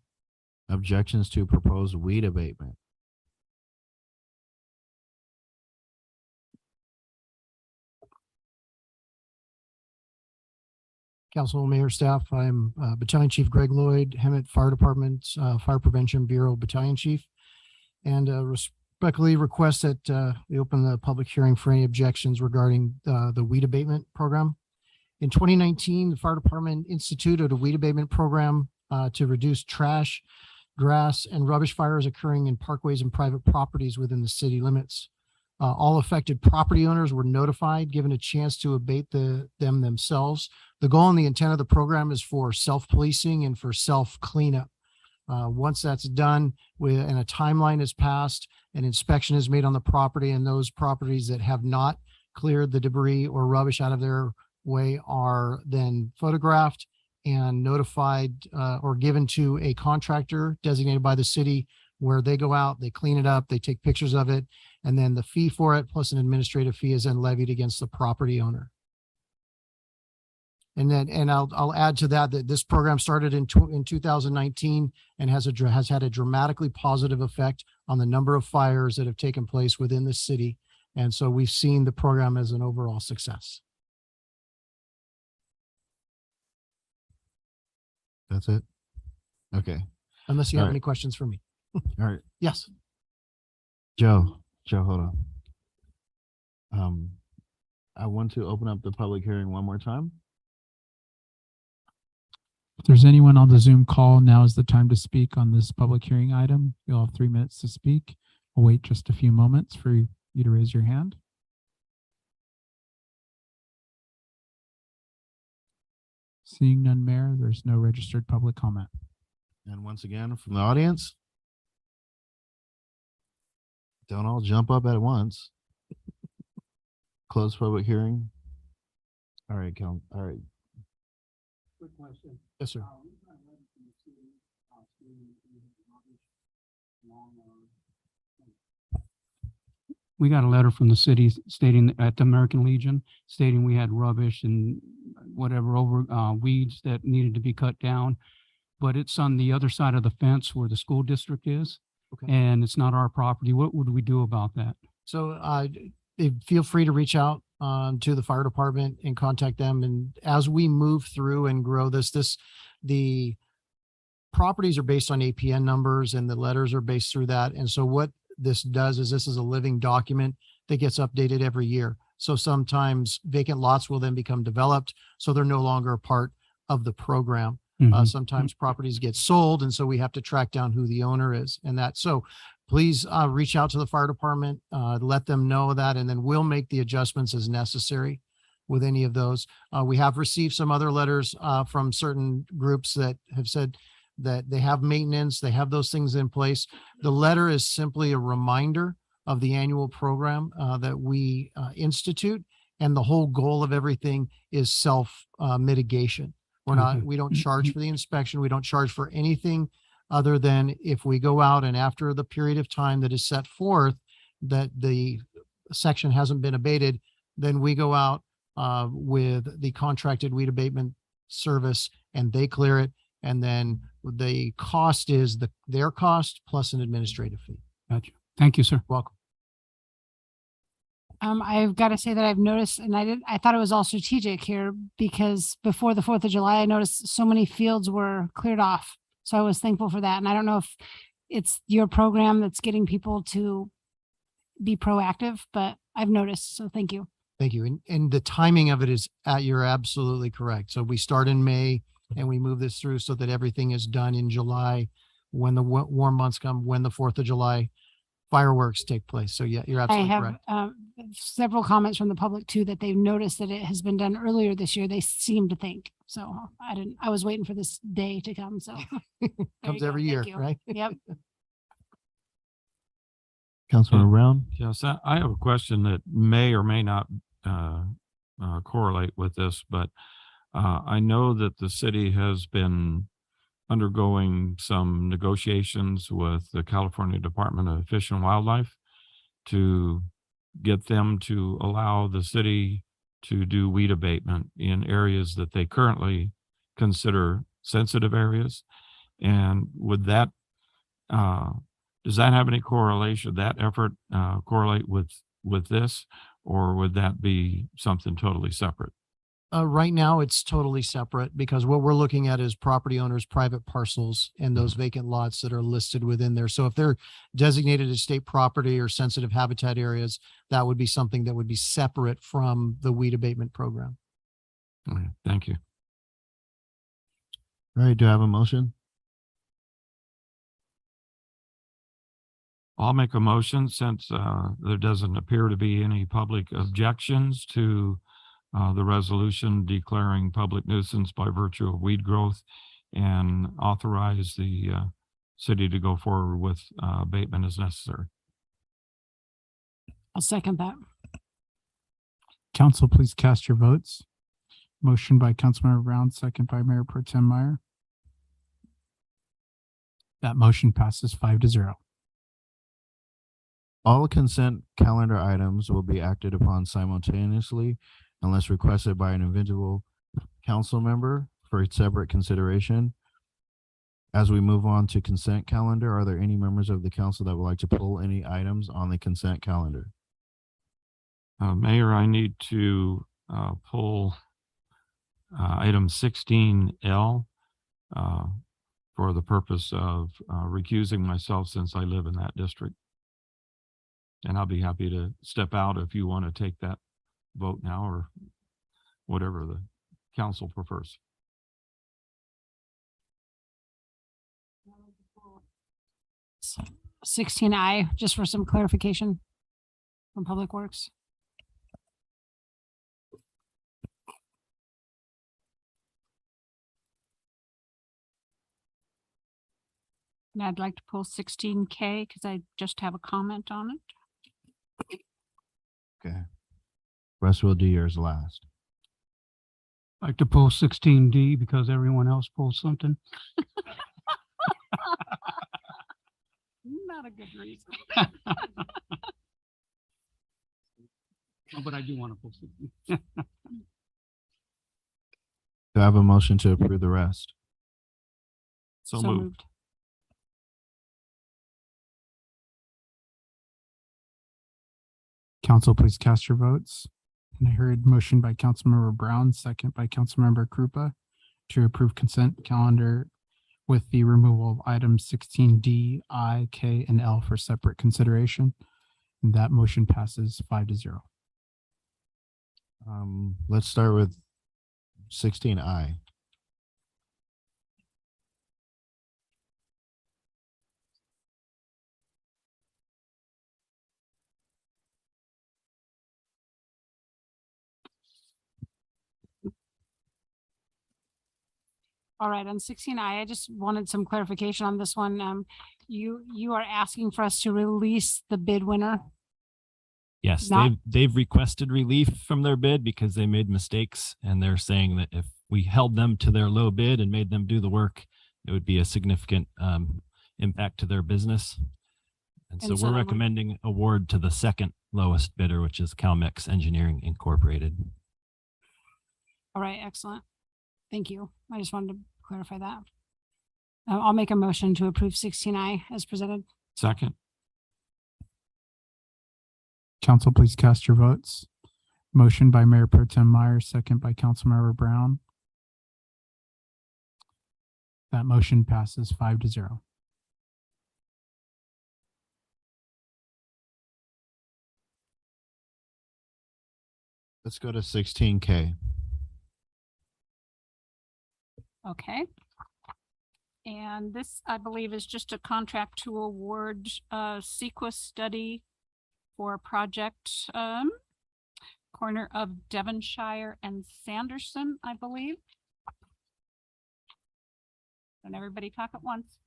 Objections to proposed weed abatement. Council, Mayor, staff, I'm Battalion Chief Greg Lloyd, Hemet Fire Department, Fire Prevention Bureau Battalion Chief, and respectfully request that we open the public hearing for any objections regarding the weed abatement program. In 2019, the Fire Department instituted a weed abatement program to reduce trash, grass, and rubbish fires occurring in parkways and private properties within the city limits. All affected property owners were notified, given a chance to abate them themselves. The goal and the intent of the program is for self-policing and for self-cleanup. Once that's done and a timeline is passed, an inspection is made on the property, and those properties that have not cleared the debris or rubbish out of their way are then photographed and notified or given to a contractor designated by the city, where they go out, they clean it up, they take pictures of it, and then the fee for it plus an administrative fee is then levied against the property owner. And I'll add to that this program started in 2019 and has had a dramatically positive effect on the number of fires that have taken place within the city. And so we've seen the program as an overall success. That's it? Okay. Unless you have All right. any questions for me. All right. Yes. Joe, hold on. I want to open up the public hearing one more time. If there's anyone on the Zoom call, now is the time to speak on this public hearing item. You'll have 3 minutes to speak. We'll wait just a few moments for you to raise your hand. Seeing none, Mayor, there's no registered public comment. And once again, from the audience, don't all jump up at once. Close public hearing. All right, all right. Quick question. Yes, sir. We got a letter from the city stating at the American Legion stating we had rubbish and whatever over weeds that needed to be cut down. But it's on the other side of the fence where the school district is. Okay. And it's not our property. What would we do about that? So feel free to reach out to the fire department and contact them. And as we move through and grow the properties are based on APN numbers and the letters are based through that. And so what this does is this is a living document that gets updated every year. So sometimes vacant lots will then become developed, so they're no longer a part of the program. Sometimes properties get sold, and so we have to track down who the owner is and that. So please reach out to the fire department, let them know that, and then we'll make the adjustments as necessary with any of those. We have received some other letters from certain groups that have said that they have maintenance, they have those things in place. The letter is simply a reminder of the annual program that we institute, and the whole goal of everything is self mitigation. We don't charge for the inspection. We don't charge for anything other than if we go out and after the period of time that is set forth that the section hasn't been abated, then we go out with the contracted weed abatement service and they clear it. And then the cost is their cost plus an administrative fee. Gotcha. Thank you, sir. Welcome. I've got to say that I've noticed, and I thought it was all strategic here because before the 4th of July, I noticed so many fields were cleared off. So I was thankful for that. And I don't know if it's your program that's getting people to be proactive, but I've noticed. So thank you. Thank you. And the timing of it is you're absolutely correct. So we start in May and we move this through so that everything is done in July when the warm months come, when the 4th of July fireworks take place. So yeah, you're absolutely correct. I have several comments from the public too, that they've noticed that it has been done earlier this year. They seem to think. So I was waiting for this day to come. So Comes every year, right? Yep. Councilmember Brown. Yes, I have a question that may or may not correlate with this, but I know that the city has been undergoing some negotiations with the California Department of Fish and Wildlife to get them to allow the city to do weed abatement in areas that they currently consider sensitive areas. And would that, does that have any correlation, that effort correlate with this, or would that be something totally separate? Right now, it's totally separate because what we're looking at is property owners' private parcels and those vacant lots that are listed within there. So if they're designated as state property or sensitive habitat areas, that would be something that would be separate from the weed abatement program. Okay, thank you. All right, do I have a motion? I'll make a motion since there doesn't appear to be any public objections to the resolution declaring public nuisance by virtue of weed growth, and authorize the city to go forward with abatement as necessary. I'll second that. Council, please cast your votes. Motion by Councilmember Brown, second by Mayor Pro Tem Meyer. That motion passes 5-0. All consent calendar items will be acted upon simultaneously unless requested by an individual council member for separate consideration. As we move on to consent calendar, are there any members of the council that would like to pull any items on the consent calendar? Mayor, I need to pull item 16L for the purpose of recusing myself since I live in that district. And I'll be happy to step out if you want to take that vote now or whatever the council prefers. So 16I, just for some clarification from Public Works. And I'd like to pull 16K because I just have a comment on it. Okay. Russ, we'll do yours last. Like to pull 16D because everyone else pulled something. Not a good reason. Oh, but I do want to pull 16. Do I have a motion to approve the rest? So moved. Council, please cast your votes. And I heard motion by Councilmember Brown, second by Councilmember Krupa to approve consent calendar with the removal of items 16D, I, K, and L for separate consideration. And that motion passes 5-0. Let's start with 16I. All right, on 16I, I just wanted some clarification on this one. You are asking for us to release the bid winner? Yes, Not- they've requested relief from their bid because they made mistakes, and they're saying that if we held them to their low bid and made them do the work, it would be a significant impact to their business. And so And so we're then we- recommending award to the second lowest bidder, which is CalMex Engineering Incorporated. All right, excellent. Thank you. I just wanted to clarify that. I'll make a motion to approve 16I as presented. Second. Council, please cast your votes. Motion by Mayor Pro Tem Meyer, second by Councilmember Brown. That motion passes 5-0. Let's go to 16K. Okay. And this, I believe, is just a contract to award CEQA study for a project corner of Devonshire and Sanderson, I believe. And everybody talk at once.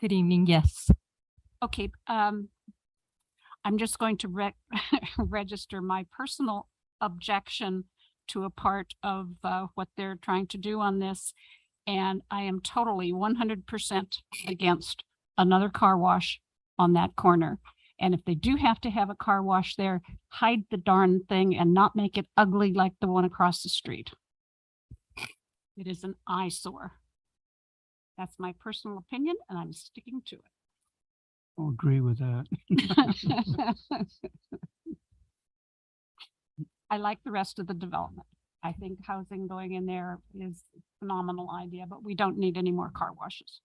Good evening, yes. Okay, I'm just going to register my personal objection to a part of what they're trying to do on this. And I am totally 100% against another car wash on that corner. And if they do have to have a car wash there, hide the darn thing and not make it ugly like the one across the street. It is an eyesore. That's my personal opinion, and I'm sticking to it. I'll agree with that. I like the rest of the development. I think housing going in there is a phenomenal idea, but we don't need any more car washes.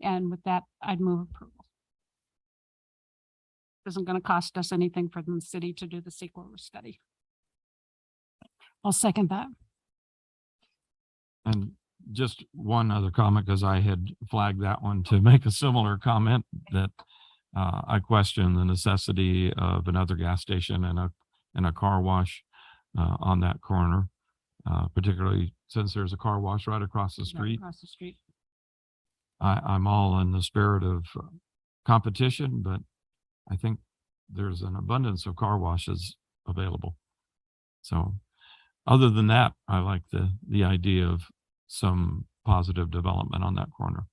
And with that, I'd move approval. Isn't going to cost us anything for the city to do the CEQA study. I'll second that. And just one other comment, because I had flagged that one to make a similar comment that I question the necessity of another gas station and a car wash on that corner, particularly since there's a car wash right across the street. Across the street. I'm all in the spirit of competition, but I think there's an abundance of car washes available. So other than that, I like the idea of some positive development on that corner.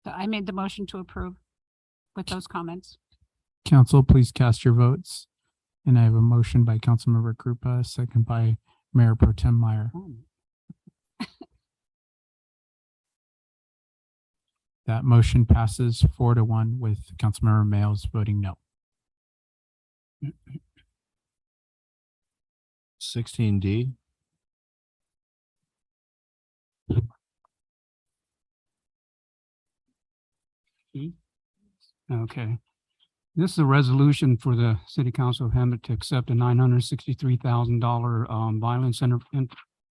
So I made the motion to approve with those comments. Council, please cast your votes. And I have a motion by Councilmember Krupa, second by Mayor Pro Tem Meyer. That motion passes 4-1 with Councilmember Mails voting no. 16D. Okay. This is a resolution for the City Council of Hemet to accept a $963,000 violence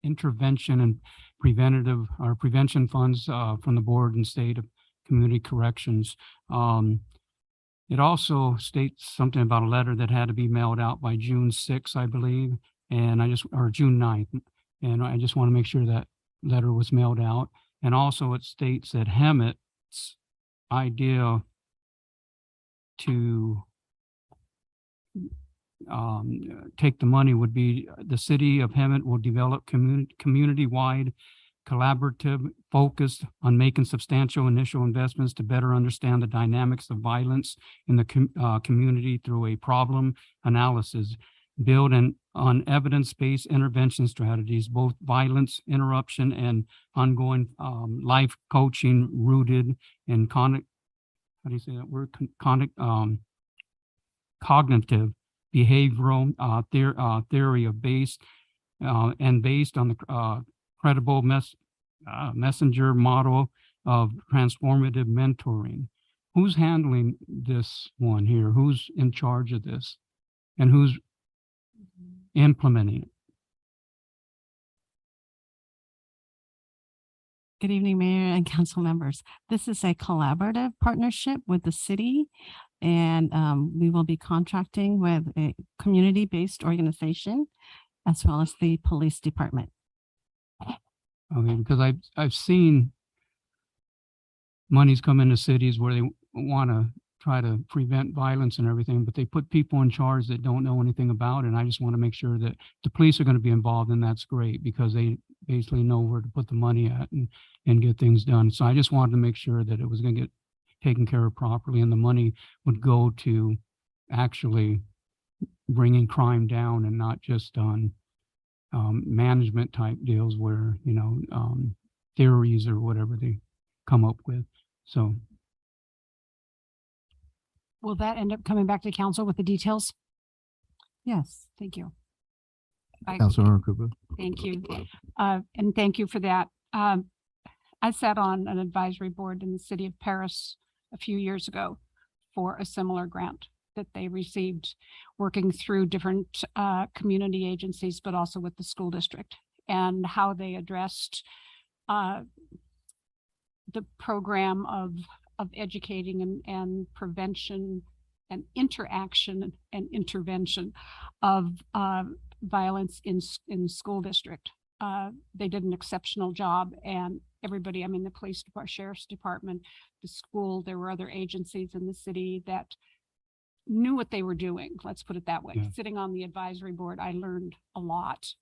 intervention and prevention funds from the board and state of community corrections. It also states something about a letter that had to be mailed out by June 6th, I believe, or June 9th. And I just want to make sure that letter was mailed out. And also it states that Hemet's idea to take the money would be the city of Hemet will develop community-wide collaborative focused on making substantial initial investments to better understand the dynamics of violence in the community through a problem analysis, build on evidence-based intervention strategies, both violence interruption and ongoing life coaching rooted in cognitive behavioral theory of based and based on the credible messenger model of transformative mentoring. Who's handling this one here? Who's in charge of this? And who's implementing it? Good evening, Mayor and council members. This is a collaborative partnership with the city, and we will be contracting with a community-based organization as well as the police department. Okay, because I've seen monies come into cities where they want to try to prevent violence and everything, but they put people in charge that don't know anything about it. And I just want to make sure that the police are going to be involved, and that's great because they basically know where to put the money at and get things done. So I just wanted to make sure that it was going to get taken care of properly and the money would go to actually bringing crime down and not just on management type deals where, theories or whatever they come up with. So. Will that end up coming back to council with the details? Yes, thank you. Councilmember Cooper. Thank you. And thank you for that. I sat on an advisory board in the city of Paris a few years ago for a similar grant that they received, working through different community agencies, but also with the school district, and how they addressed the program of educating and prevention and interaction and intervention of violence in school district. They did an exceptional job, and everybody, the police department, sheriff's department, the school, there were other agencies in the city that knew what they were doing. Let's put it that way. Yeah. Sitting on the advisory board, I learned a lot.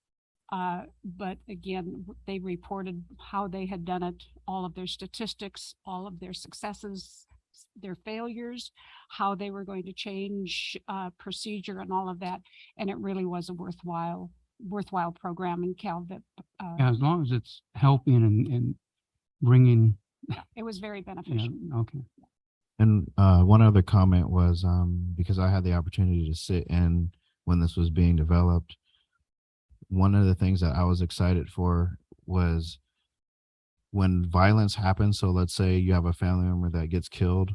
But again, they reported how they had done it, all of their statistics, all of their successes, their failures, how they were going to change procedure and all of that. And it really was a worthwhile program. And Cal, that As long as it's helping and bringing. It was very beneficial. Yeah, okay. And one other comment was because I had the opportunity to sit in when this was being developed. One of the things that I was excited for was when violence happens. So let's say you have a family member that gets killed.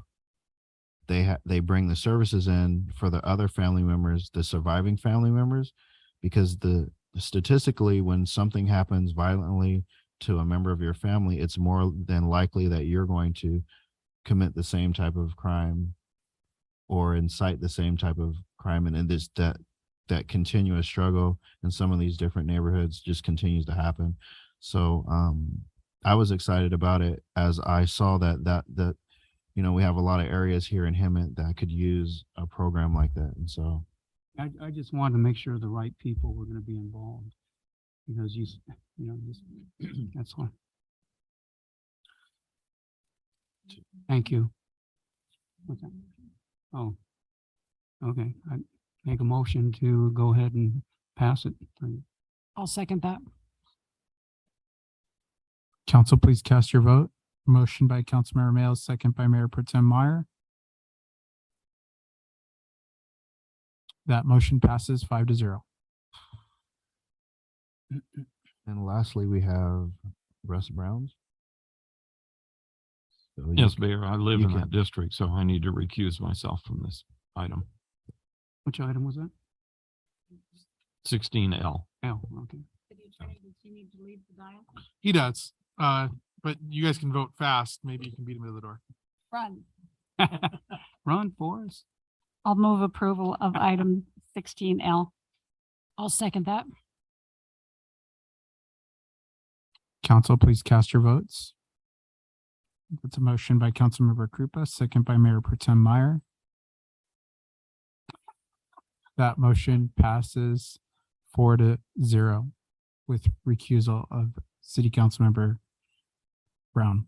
They bring the services in for the other family members, the surviving family members, because statistically, when something happens violently to a member of your family, it's more than likely that you're going to commit the same type of crime or incite the same type of crime. And that continuous struggle in some of these different neighborhoods just continues to happen. So I was excited about it as I saw that we have a lot of areas here in Hemet that could use a program like that. And so I just wanted to make sure the right people were going to be involved, because that's why. Thank you. What's that? Oh, okay. I make a motion to go ahead and pass it. I'll second that. Council, please cast your vote. Motion by Councilmember Mayo, second by Mayor Pro Tem Meyer. That motion passes 5-0. And lastly, we have Russ Browns. So Yes, Mayor, I live you in can- that district, so I need to recuse myself from this item. Which item was that? 16L. Oh, okay. He does. But you guys can vote fast. Maybe you can beat him to the door. Run. Run, Forrest. I'll move approval of item 16L. I'll second that. Council, please cast your votes. That's a motion by Councilmember Krupa, second by Mayor Pro Tem Meyer. That motion passes 4-0 with recusal of City Council Member Brown.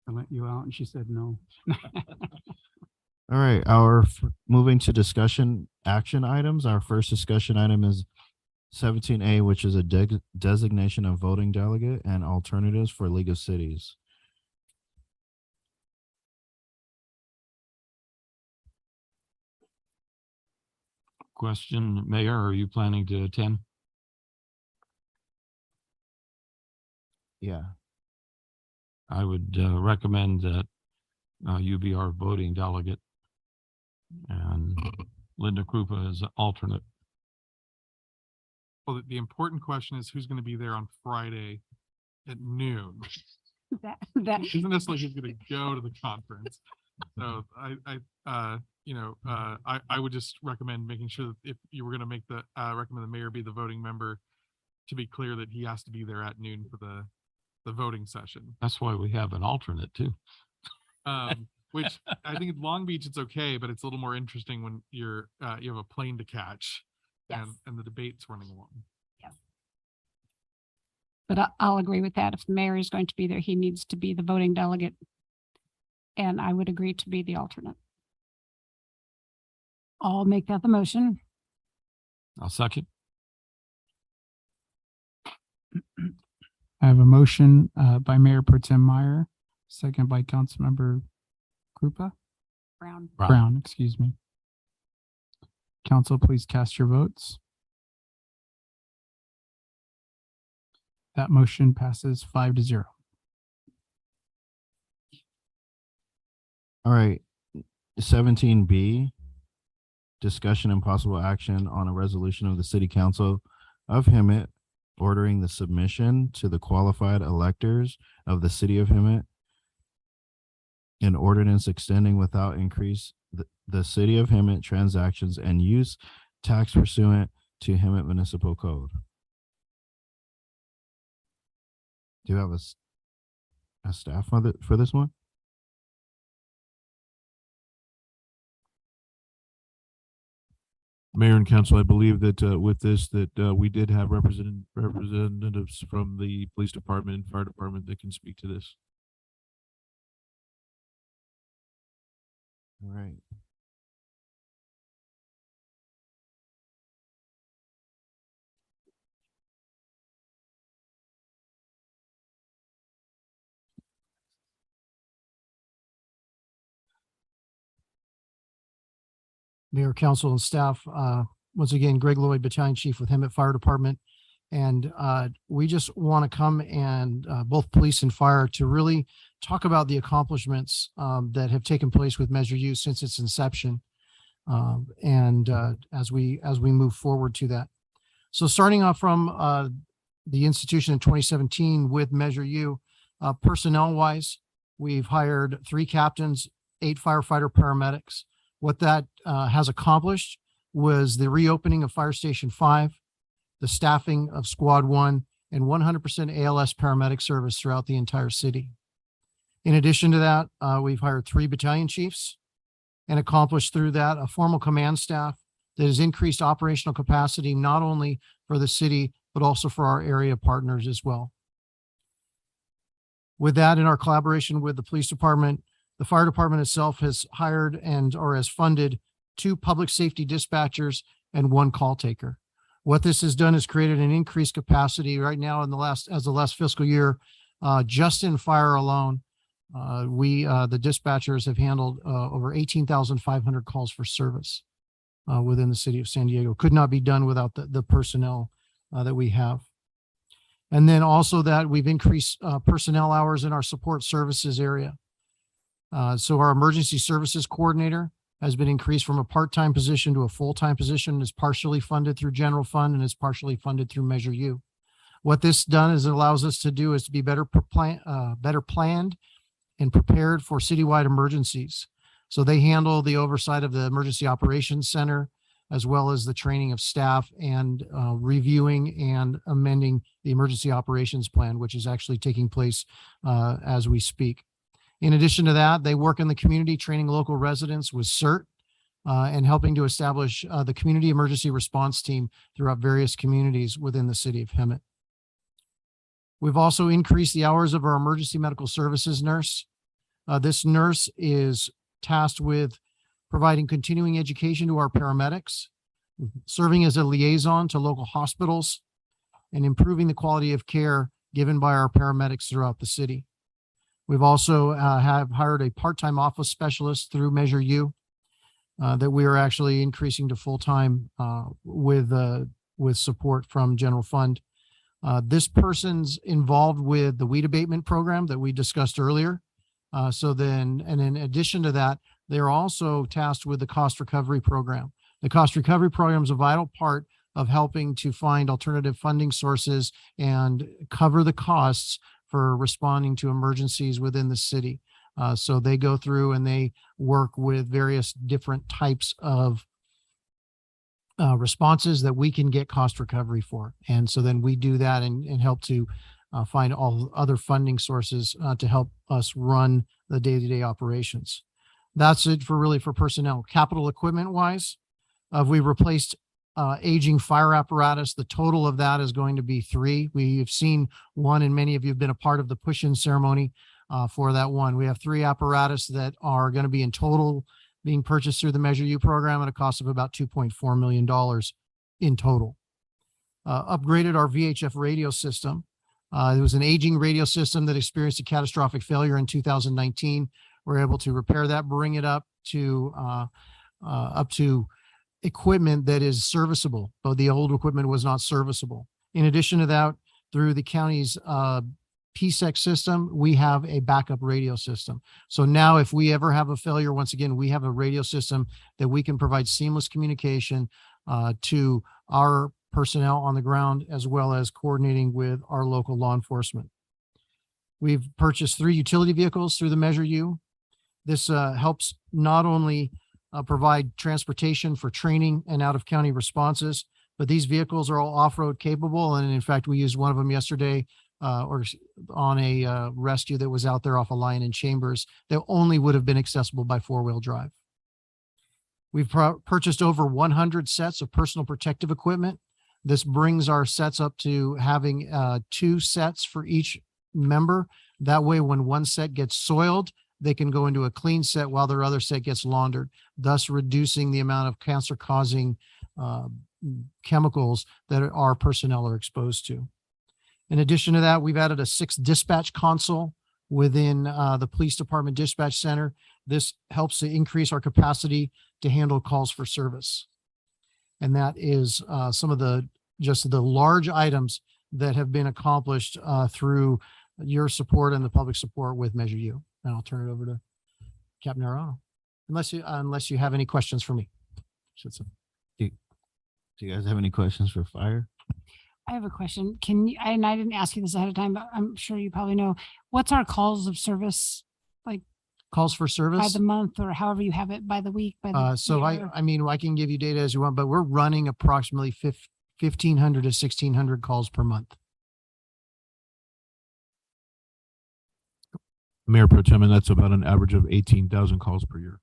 I let you out and she said no. All right, moving to discussion action items. Our first discussion item is 17A, which is a designation of voting delegate and alternatives for League of Cities. Question, Mayor, are you planning to attend? Yeah. I would recommend that you be our voting delegate and Linda Krupa is alternate. Well, the important question is who's going to be there on Friday at noon. That Isn't necessarily who's going to go to the conference. So I would just recommend making sure that if you were going to make the recommend the mayor be the voting member, to be clear that he has to be there at noon for the voting session. That's why we have an alternate too. Which I think in Long Beach it's okay, but it's a little more interesting when you have a plane to catch. Yes. And the debate's running along. Yes. But I'll agree with that. If the mayor is going to be there, he needs to be the voting delegate. And I would agree to be the alternate. I'll make that the motion. I'll second. I have a motion by Mayor Pro Tem Meyer, second by Councilmember Krupa. Brown, excuse me. Council, please cast your votes. That motion passes 5-0. All right, 17B, discussion and possible action on a resolution of the City Council of Hemet ordering the submission to the qualified electors of the City of Hemet an ordinance extending without increase the City of Hemet transactions and use tax pursuant to Hemet Municipal Code. Do you have a staff for this one? Mayor and Council, I believe that with this, that we did have representatives from the police department and fire department that can speak to this. All right. Mayor, council, and staff. Once again, Greg Lloyd, Battalion Chief with Hemet Fire Department. And we just want to come and both police and fire to really talk about the accomplishments that have taken place with Measure U since its inception. As we move forward to that. So starting off from the institution in 2017 with Measure U, personnel wise, we've hired 3 captains, 8 firefighter paramedics. What that has accomplished was the reopening of Fire Station 5, the staffing of Squad 1, and 100% ALS paramedic service throughout the entire city. In addition to that, we've hired 3 battalion chiefs and accomplished through that a formal command staff that has increased operational capacity, not only for the city, but also for our area partners as well. With that, in our collaboration with the police department, the fire department itself has hired or has funded 2 public safety dispatchers and 1 call taker. What this has done is created an increased capacity right now in the last fiscal year, just in fire alone. The dispatchers have handled over 18,500 calls for service within the city of San Diego. Could not be done without the personnel that we have. And then also that we've increased personnel hours in our support services area. So our emergency services coordinator has been increased from a part-time position to a full-time position, is partially funded through general fund and is partially funded through Measure U. What this done is it allows us to do is to be better planned and prepared for citywide emergencies. So they handle the oversight of the Emergency Operations Center, as well as the training of staff and reviewing and amending the Emergency Operations Plan, which is actually taking place as we speak. In addition to that, they work in the community, training local residents with CERT and helping to establish the Community Emergency Response Team throughout various communities within the city of Hemet. We've also increased the hours of our emergency medical services nurse. This nurse is tasked with providing continuing education to our paramedics, serving as a liaison to local hospitals, and improving the quality of care given by our paramedics throughout the city. We've also have hired a part-time office specialist through Measure U that we are actually increasing to full-time with support from general fund. This person's involved with the weed abatement program that we discussed earlier. And in addition to that, they're also tasked with the cost recovery program. The cost recovery program is a vital part of helping to find alternative funding sources and cover the costs for responding to emergencies within the city. So they go through and they work with various different types of responses that we can get cost recovery for. And so then we do that and help to find all other funding sources to help us run the day-to-day operations. That's it for personnel. Capital equipment wise, we replaced aging fire apparatus. The total of that is going to be 3. We've seen one, and many of you have been a part of the push-in ceremony for that one. We have 3 apparatus that are going to be in total being purchased through the Measure U program at a cost of about $2.4 million in total. Upgraded our VHF radio system. It was an aging radio system that experienced a catastrophic failure in 2019. We're able to repair that, bring it up to equipment that is serviceable, but the old equipment was not serviceable. In addition to that, through the county's PSEC system, we have a backup radio system. So now if we ever have a failure, once again, we have a radio system that we can provide seamless communication to our personnel on the ground, as well as coordinating with our local law enforcement. We've purchased 3 utility vehicles through the Measure U. This helps not only provide transportation for training and out-of-county responses, but these vehicles are all off-road capable. And in fact, we used one of them yesterday or on a rescue that was out there off of Lion and Chambers that only would have been accessible by 4-wheel drive. We've purchased over 100 sets of personal protective equipment. This brings our sets up to having 2 sets for each member. That way, when one set gets soiled, they can go into a clean set while their other set gets laundered, thus reducing the amount of cancer-causing chemicals that our personnel are exposed to. In addition to that, we've added a 6th dispatch console within the police department dispatch center. This helps to increase our capacity to handle calls for service. And that is some of the large items that have been accomplished through your support and the public support with Measure U. And I'll turn it over to Captain Arano, unless you have any questions for me. Do you guys have any questions for fire? I have a question. Can you, and I didn't ask you this ahead of time, but I'm sure you probably know, what's our calls of service, like calls for service by the month or however you have it, by the week? By the so year? I mean, I can give you data as you want, but we're running approximately 1,500 to 1,600 calls per month. Mayor Pro Tem, and that's about an average of 18,000 calls per year.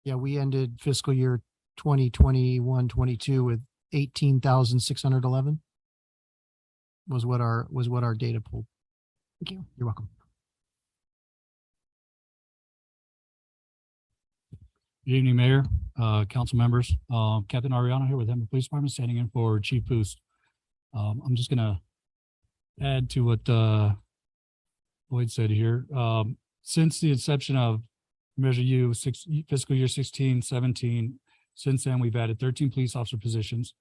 Yeah, we ended fiscal year 2021-22 with 18,611 was what our data pulled. Thank you. You're welcome. Good evening, Mayor, council members. Captain Ariana here with Hemet Police Department, standing in for Chief Boost. I'm just gonna add to what Lloyd said here. Since the inception of Measure U, fiscal year 16-17, since then we've added 13 police officer positions,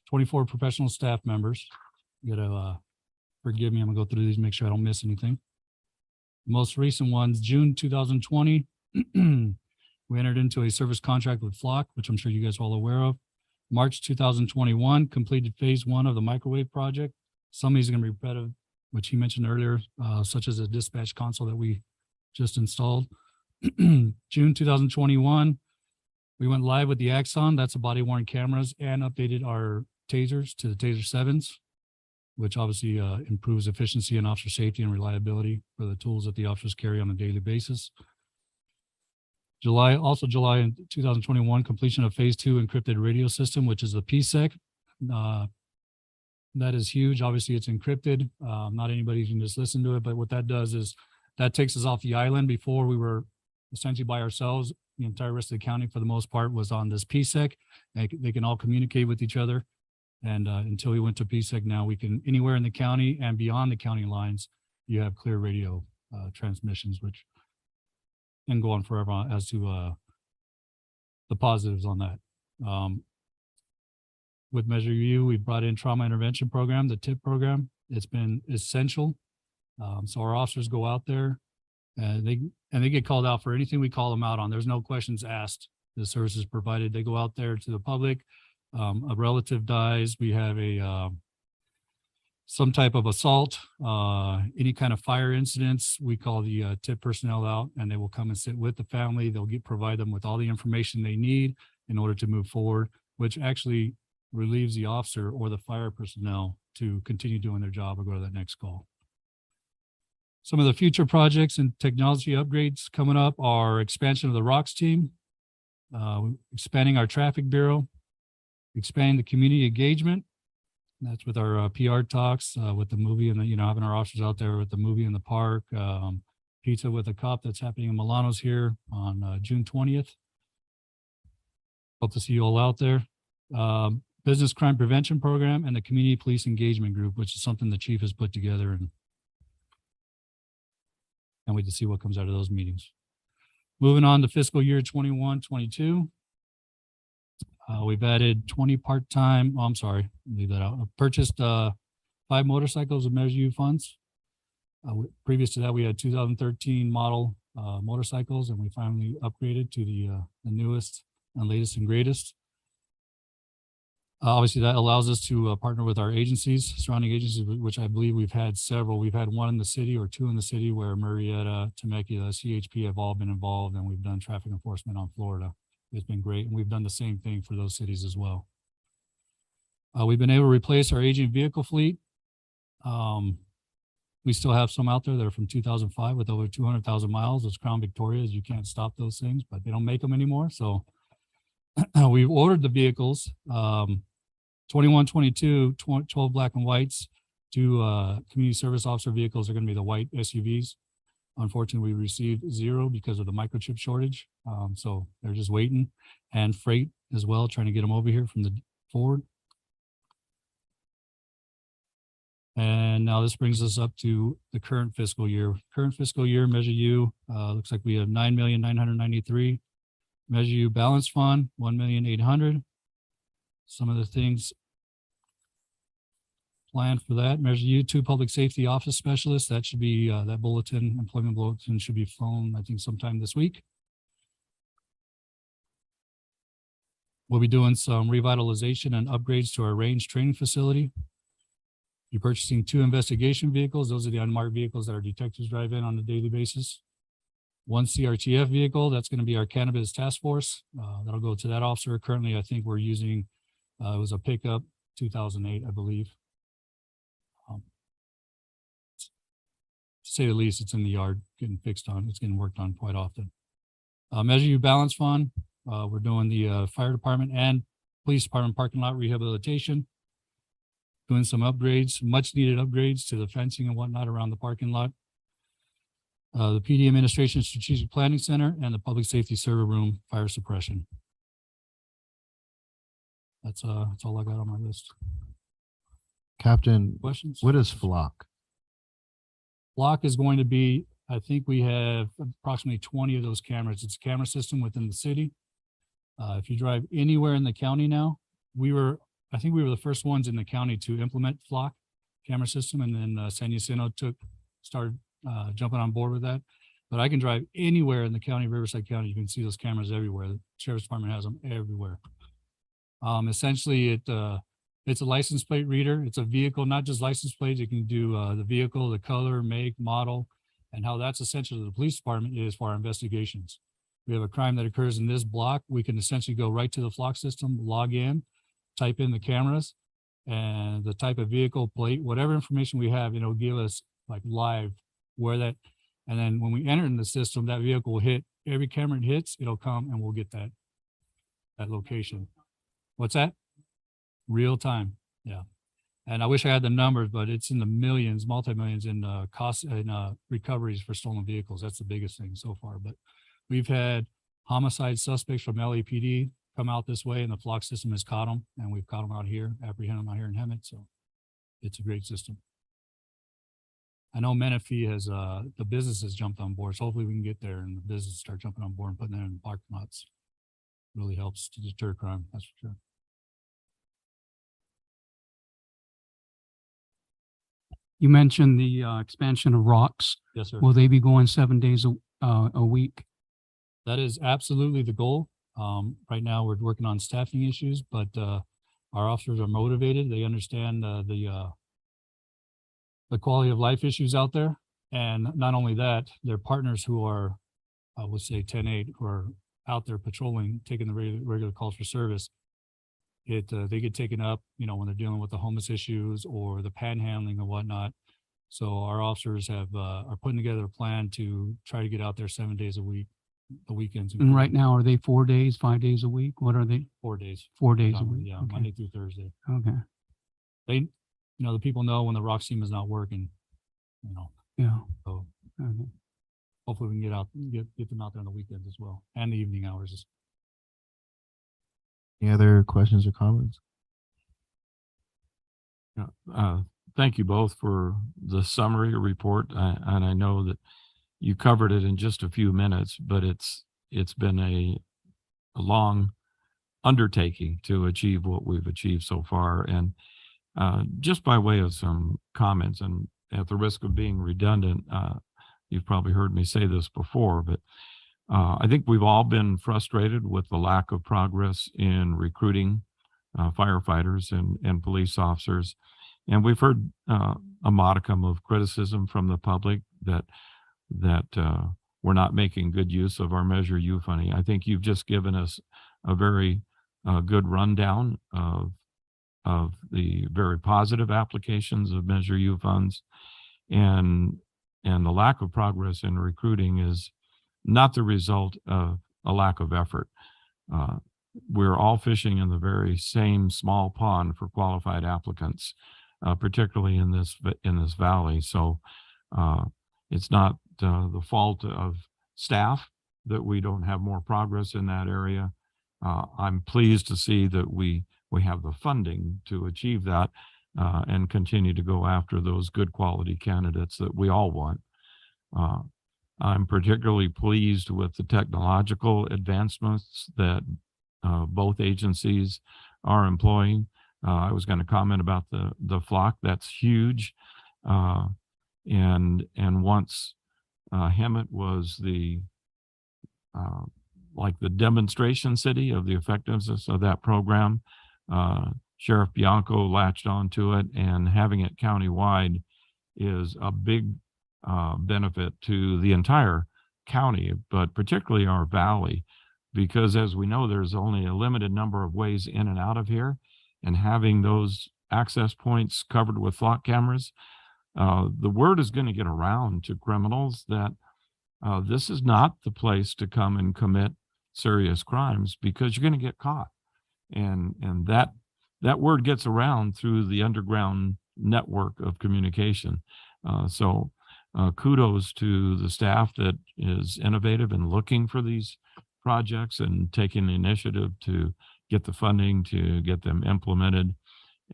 24 professional staff members. You gotta forgive me, I'm gonna go through these, make sure I don't miss anything. The most recent ones, June 2020, We entered into a service contract with Flock, which I'm sure you guys are all aware of. March 2021, completed phase 1 of the microwave project. Some of these are going to be repetitive, which he mentioned earlier, such as a dispatch console that we just installed. June 2021, we went live with the Axon. That's the body worn cameras, and updated our tasers to the Taser 7s, which obviously improves efficiency and officer safety and reliability for the tools that the officers carry on a daily basis. July in 2021, completion of phase 2 encrypted radio system, which is the PSEC. That is huge. Obviously, it's encrypted. Not anybody can just listen to it, but what that does is that takes us off the island. Before, we were essentially by ourselves. The entire rest of the county, for the most part, was on this PSEC. They can all communicate with each other. And until we went to PSEC, now we can, anywhere in the county and beyond the county lines, you have clear radio transmissions, which can go on forever as to the positives on that. With Measure U, we brought in trauma intervention program, the TIP program. It's been essential. So our officers go out there and they get called out for anything we call them out on. There's no questions asked. The service is provided. They go out there to the public. A relative dies. We have a some type of assault, any kind of fire incidents. We call the TIP personnel out, and they will come and sit with the family. They'll provide them with all the information they need in order to move forward, which actually relieves the officer or the fire personnel to continue doing their job or go to that next call. Some of the future projects and technology upgrades coming up are expansion of the ROCKS team, expanding our traffic bureau, expanding the community engagement. That's with our PR talks, with the movie and having our officers out there with the movie in the park, pizza with a cop that's happening in Milano's here on June 20th. Hope to see you all out there. Business crime prevention program and the community police engagement group, which is something the chief has put together, and can't wait to see what comes out of those meetings. Moving on to fiscal year 21-22. We've added 20 part-time, leave that out. Purchased 5 motorcycles with Measure U funds. Previous to that, we had 2013 model motorcycles, and we finally upgraded to the newest and latest and greatest. Obviously, that allows us to partner with our agencies, surrounding agencies, which I believe we've had several. We've had 1 in the city or 2 in the city, where Murrieta, Temecula, CHP have all been involved, and we've done traffic enforcement on Florida. It's been great, and we've done the same thing for those cities as well. We've been able to replace our aging vehicle fleet. We still have some out there that are from 2005 with over 200,000 miles. Those Crown Victorias, you can't stop those things, but they don't make them anymore. So we've ordered the vehicles, 21, 22, 12 black and whites. 2 community service officer vehicles are going to be the white SUVs. Unfortunately, we received 0 because of the microchip shortage. So they're just waiting, and freight as well, trying to get them over here from the Ford. And now this brings us up to the current fiscal year. Current fiscal year, Measure U, looks like we have 9,993,000. Measure U balance fund, 1,800,000. Some of the things planned for that. Measure U, 2 public safety office specialists. That should be, that employment bulletin should be flown, I think, sometime this week. We'll be doing some revitalization and upgrades to our range training facility. You're purchasing 2 investigation vehicles. Those are the unmarked vehicles that our detectives drive in on a daily basis. 1 CRTF vehicle. That's going to be our cannabis task force. That'll go to that officer. Currently, I think we're using, it was a pickup, 2008, I believe. To say the least, it's in the yard getting fixed on. It's getting worked on quite often. Measure U balance fund. We're doing the fire department and police department parking lot rehabilitation. Doing some upgrades, much needed upgrades to the fencing and whatnot around the parking lot. The PD Administration Strategic Planning Center and the Public Safety Server Room fire suppression. That's all I got on my list. Captain, Questions? what is Flock? Flock is going to be, I think we have approximately 20 of those cameras. It's a camera system within the city. If you drive anywhere in the county now, I think we were the first ones in the county to implement Flock camera system, and then San Jacinto started jumping on board with that. But I can drive anywhere in the county, Riverside County. You can see those cameras everywhere. The sheriff's department has them everywhere. Essentially it's a license plate reader. It's a vehicle, not just license plates. You can do the vehicle, the color, make, model, and how that's essential to the police department is for our investigations. We have a crime that occurs in this block. We can essentially go right to the flock system, log in, type in the cameras and the type of vehicle, plate, whatever information we have, it'll give us like live where that, and then when we enter in the system, that vehicle will hit every camera it hits, it'll come and we'll get that location. What's that? Real time. Yeah. And I wish I had the numbers, but it's in the millions, multi-millions in costs and recoveries for stolen vehicles. That's the biggest thing so far. But we've had homicide suspects from LAPD come out this way and the flock system has caught them, and we've caught them out here, apprehended them out here in Hemet. So it's a great system. I know Menifee has, the business has jumped on board. So hopefully we can get there and the business start jumping on board and putting that in the parking lots. Really helps to deter crime, that's for sure. You mentioned the expansion of rocks. Yes, sir. Will they be going 7 days a week? That is absolutely the goal. Right now we're working on staffing issues, but our officers are motivated. They understand the quality of life issues out there. And not only that, their partners who are, I would say 10-8, who are out there patrolling, taking the regular calls for service. They get taken up, you know, when they're dealing with the homeless issues or the panhandling and whatnot. So our officers are putting together a plan to try to get out there 7 days a week, the weekends. And right now, are they 4 days, 5 days a week? What are they? 4 days. 4 days a week. Yeah, Okay. Monday through Thursday. Okay. They, you know, the people know when the rock seam is not working, you know. Yeah. So Okay. hopefully we can get them out there on the weekends as well and the evening hours. Any other questions or comments? Thank you both for the summary report. And I know that you covered it in just a few minutes, but it's been a long undertaking to achieve what we've achieved so far. And just by way of some comments, and at the risk of being redundant, you've probably heard me say this before, but I think we've all been frustrated with the lack of progress in recruiting firefighters and police officers. And we've heard a modicum of criticism from the public that we're not making good use of our Measure U funding. I think you've just given us a very good rundown of the very positive applications of Measure U funds, and the lack of progress in recruiting is not the result of a lack of effort. We're all fishing in the very same small pond for qualified applicants, particularly in this valley. So it's not the fault of staff that we don't have more progress in that area. I'm pleased to see that we have the funding to achieve that and continue to go after those good quality candidates that we all want. I'm particularly pleased with the technological advancements that both agencies are employing. I was going to comment about the flock. That's huge. And once Hemet was the like the demonstration city of the effectiveness of that program, Sheriff Bianco latched onto it, and having it countywide is a big benefit to the entire county, but particularly our valley, because as we know, there's only a limited number of ways in and out of here, and having those access points covered with flock cameras, the word is going to get around to criminals that this is not the place to come and commit serious crimes, because you're going to get caught, and that word gets around through the underground network of communication. So kudos to the staff that is innovative and looking for these projects and taking the initiative to get the funding to get them implemented.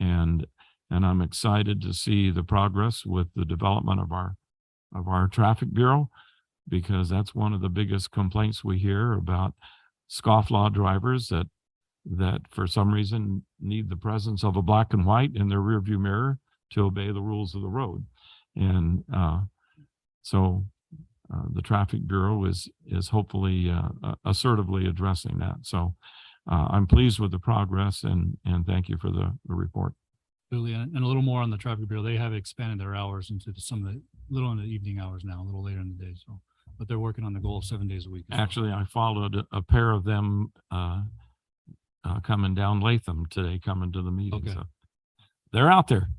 And I'm excited to see the progress with the development of our traffic bureau, because that's one of the biggest complaints we hear about scofflaw drivers that for some reason need the presence of a black and white in their rearview mirror to obey the rules of the road. And so the traffic bureau is hopefully assertively addressing that. So I'm pleased with the progress and thank you for the report. Absolutely, and a little more on the traffic bureau. They have expanded their hours into some of the little in the evening hours now, a little later in the day. So, but they're working on the goal of 7 days a week. as well. Actually, I followed a pair of them coming down Latham today, coming to the meeting. Okay. So they're out there.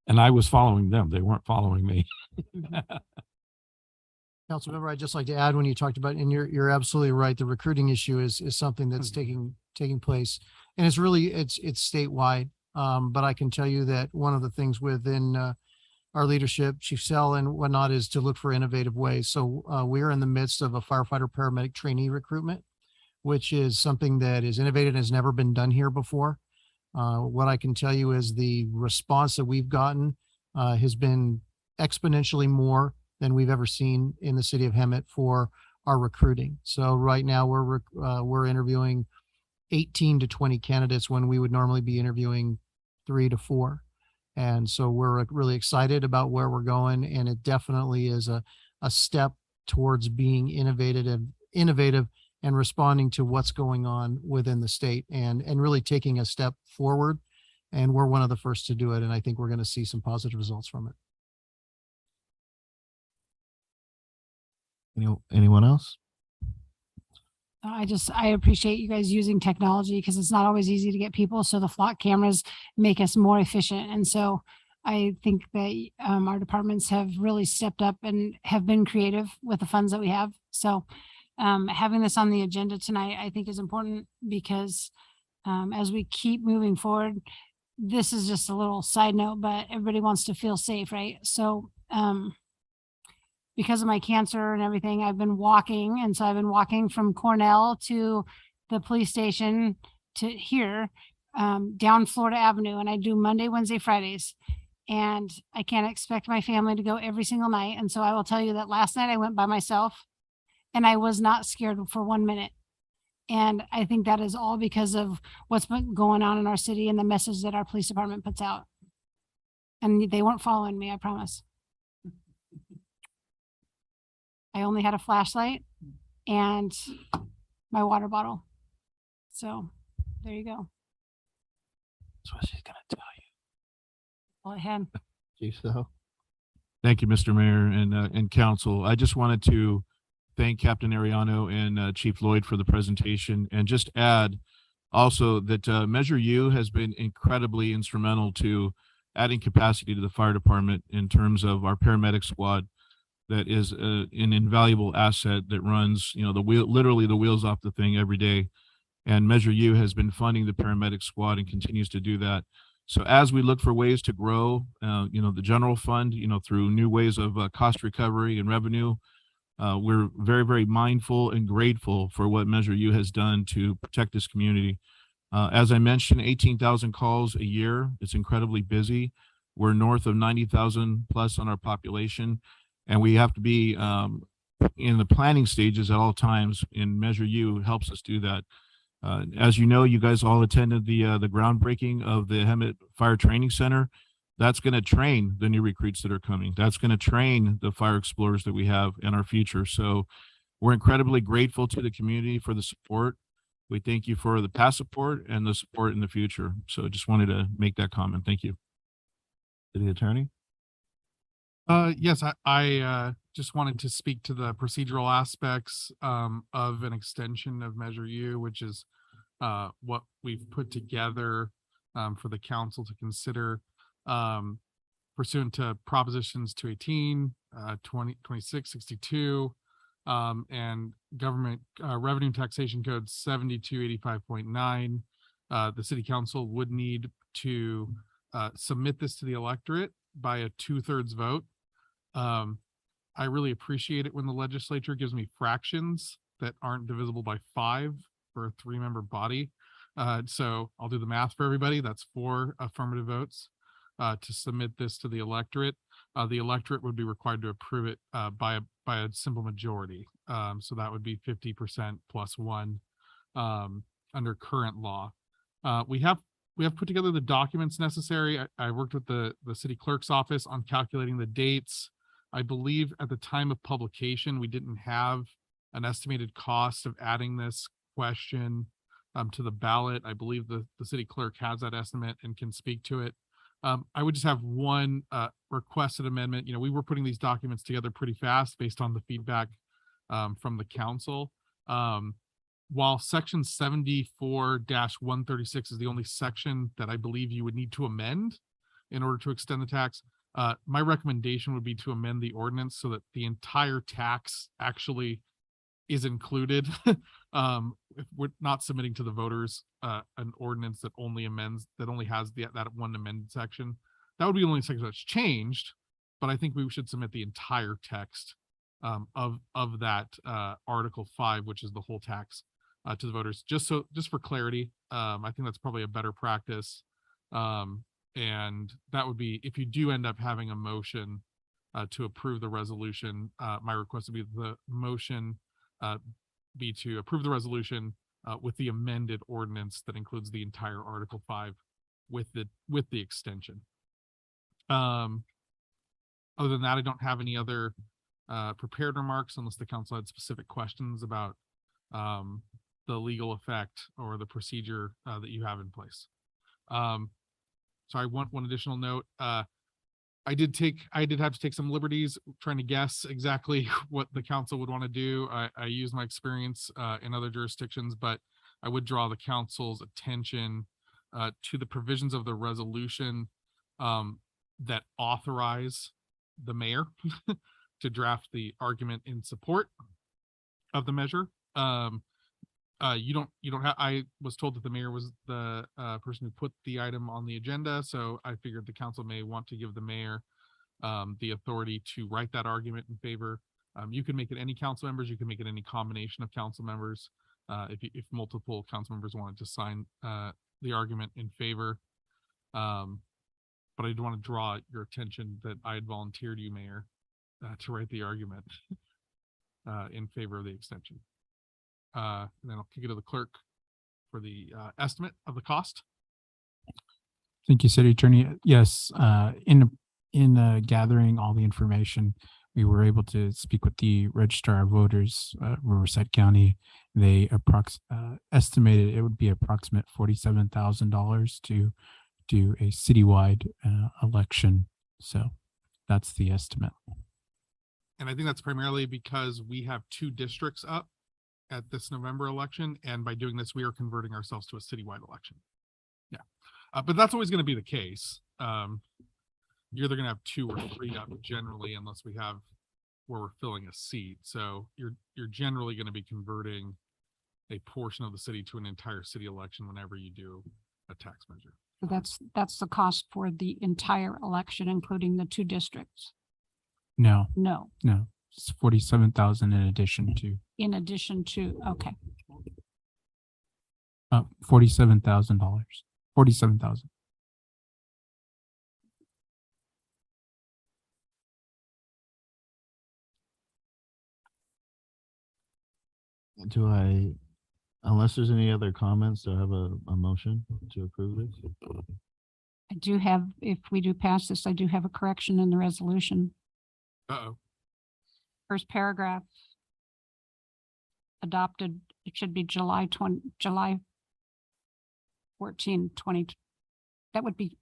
And I was following them. They weren't following me. Councilmember, I'd just like to add, when you talked about, and you're absolutely right, the recruiting issue is something that's taking place. And it's really, it's statewide. But I can tell you that one of the things within our leadership, Chief Sell and whatnot, is to look for innovative ways. So we're in the midst of a firefighter paramedic trainee recruitment, which is something that is innovative and has never been done here before. What I can tell you is the response that we've gotten has been exponentially more than we've ever seen in the city of Hemet for our recruiting. So right now we're interviewing 18 to 20 candidates when we would normally be interviewing 3 to 4. And so we're really excited about where we're going. And it definitely is a step towards being innovative and responding to what's going on within the state and really taking a step forward. And we're one of the first to do it. And I think we're going to see some positive results from it. Anyone else? I appreciate you guys using technology because it's not always easy to get people. So the flock cameras make us more efficient. And so I think that our departments have really stepped up and have been creative with the funds that we have. So having this on the agenda tonight, I think is important because as we keep moving forward, this is just a little side note, but everybody wants to feel safe, right? So because of my cancer and everything, I've been walking. And so I've been walking from Cornell to the police station to here, down Florida Avenue. And I do Monday, Wednesday, Fridays. And I can't expect my family to go every single night. And so I will tell you that last night I went by myself and I was not scared for 1 minute. And I think that is all because of what's been going on in our city and the message that our police department puts out. And they weren't following me, I promise. I only had a flashlight and my water bottle. So there you go. That's what she's gonna tell you. All I had. Chief Sell. Thank you, Mr. Mayor and council. I just wanted to thank Captain Ariano and Chief Lloyd for the presentation and just add also that Measure U has been incredibly instrumental to adding capacity to the fire department in terms of our paramedic squad. That is an invaluable asset that runs, literally the wheels off the thing every day. And Measure U has been funding the paramedic squad and continues to do that. So as we look for ways to grow, the general fund, through new ways of cost recovery and revenue, we're very, very mindful and grateful for what Measure U has done to protect this community. As I mentioned, 18,000 calls a year. It's incredibly busy. We're north of 90,000 plus on our population. And we have to be in the planning stages at all times, and Measure U helps us do that. As you know, you guys all attended the groundbreaking of the Hemet Fire Training Center. That's going to train the new recruits that are coming. That's going to train the fire explorers that we have in our future. So we're incredibly grateful to the community for the support. We thank you for the past support and the support in the future. So just wanted to make that comment. Thank you. City Attorney. Yes, I just wanted to speak to the procedural aspects of an extension of Measure U, which is what we've put together for the council to consider pursuant to Propositions 218, 26, 62, and Government Revenue Taxation Code 7285.9. The city council would need to submit this to the electorate by a 2/3 vote. I really appreciate it when the legislature gives me fractions that aren't divisible by 5 for a 3-member body. So I'll do the math for everybody. That's 4 affirmative votes to submit this to the electorate. The electorate would be required to approve it by a simple majority. So that would be 50% plus 1 under current law. We have put together the documents necessary. I worked with the city clerk's office on calculating the dates I believe at the time of publication, we didn't have an estimated cost of adding this question to the ballot. I believe the city clerk has that estimate and can speak to it. I would just have one requested amendment. You know, we were putting these documents together pretty fast based on the feedback from the council. While section 74-136 is the only section that I believe you would need to amend in order to extend the tax, my recommendation would be to amend the ordinance so that the entire tax actually is included. If we're not submitting to the voters an ordinance that only has that one amended section, that would be the only section that's changed. But I think we should submit the entire text of that Article 5, which is the whole tax, to the voters, just for clarity. I think that's probably a better practice. And that would be, if you do end up having a motion to approve the resolution, my request would be the motion be to approve the resolution with the amended ordinance that includes the entire Article 5 with the extension. Other than that, I don't have any other prepared remarks unless the council had specific questions about the legal effect or the procedure that you have in place. So I want one additional note. I did have to take some liberties trying to guess exactly what the council would want to do. I use my experience in other jurisdictions, but I would draw the council's attention to the provisions of the resolution that authorize the mayor to draft the argument in support of the measure. You don't have, I was told that the mayor was the person who put the item on the agenda, so I figured the council may want to give the mayor the authority to write that argument in favor. You can make it any council members, you can make it any combination of council members, if multiple council members wanted to sign the argument in favor. But I do want to draw your attention that I had volunteered you, Mayor, to write the argument in favor of the extension. And then I'll kick it to the clerk for the estimate of the cost. Thank you, City Attorney. Yes, in gathering all the information, we were able to speak with the Registrar of Voters, Riverside County. They estimated it would be approximate $47,000 to do a citywide election. So that's the estimate. And I think that's primarily because we have 2 districts up at this November election, and by doing this, we are converting ourselves to a citywide election. Yeah, but that's always going to be the case. You're either going to have 2 or 3 up generally, unless we have where we're filling a seat. So you're generally going to be converting a portion of the city to an entire city election whenever you do a tax measure. So that's the cost for the entire election, including the 2 districts. No, it's 47,000 in addition to. In addition to, okay. $47,000. 47,000. Unless there's any other comments, do I have a motion to approve this? I do have, if we do pass this, I do have a correction in the resolution. First paragraph. Adopted, it should be July 14, 20. That would be,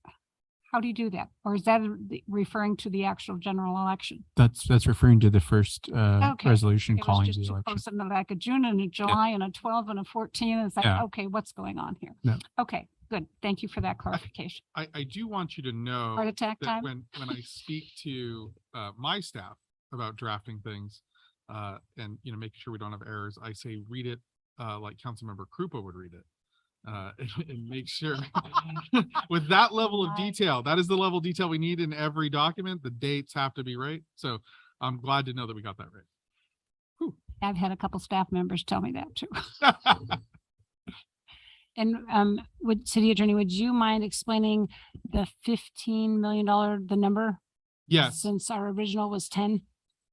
how do you do that? Or is that referring to the actual general election? That's referring to the first Okay. resolution It was calling just the too election. close in the back of June and a July and a 12 and a 14. It's like, Yeah. okay, what's going on here? No. Okay, good. Thank you for that clarification. I do want you to know Heart attack that time? when I speak to my staff about drafting things and making sure we don't have errors, I say read it like Councilmember Krupa would read it. And make sure with that level of detail, that is the level of detail we need in every document. The dates have to be right. So I'm glad to know that we got that right. Whew. I've had a couple staff members tell me that too. And City Attorney, would you mind explaining the $15 million, the number? Yes. Since our original was 10?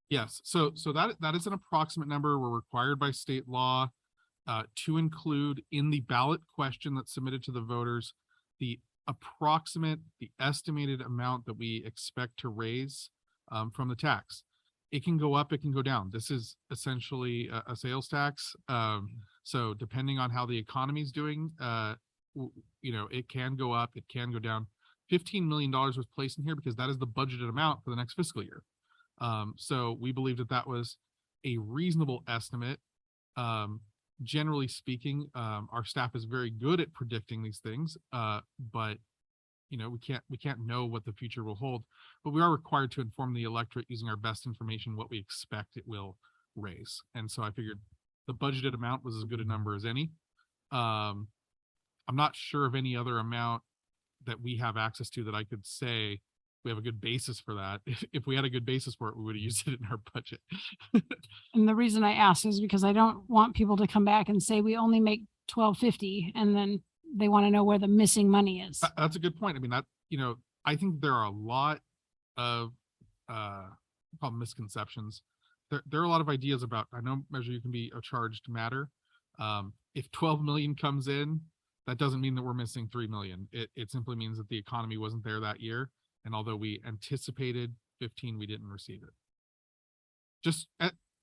Yes. So that is an approximate number. We're required by state law to include in the ballot question that's submitted to the voters the estimated amount that we expect to raise from the tax. It can go up, it can go down. This is essentially a sales tax. So depending on how the economy is doing, it can go up, it can go down. $15 million was placed in here because that is the budgeted amount for the next fiscal year. So we believe that that was a reasonable estimate. Generally speaking, our staff is very good at predicting these things, but we can't know what the future will hold. But we are required to inform the electorate using our best information what we expect it will raise. And so I figured the budgeted amount was as good a number as any. I'm not sure of any other amount that we have access to that I could say we have a good basis for that. If we had a good basis for it, we would have used it in our budget. And the reason I ask is because I don't want people to come back and say we only make $1,250 and then they want to know where the missing money is. That's a good point. I mean, I think there are a lot of misconceptions. There are a lot of ideas about, I know Measure U can be a charged matter. If 12 million comes in, that doesn't mean that we're missing 3 million. It simply means that the economy wasn't there that year. And although we anticipated 15, we didn't receive it. Just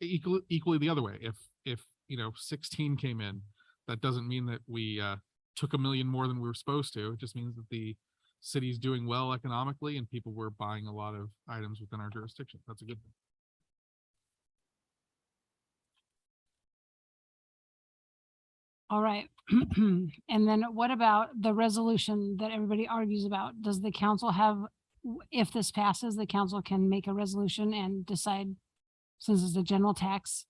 equally the other way. If 16 came in, that doesn't mean that we took $1 million more than we were supposed to. It just means that the city's doing well economically and people were buying a lot of items within our jurisdiction. That's a good thing. All right. And then what about the resolution that everybody argues about? Does the council have, if this passes, the council can make a resolution and decide, since it's a general tax?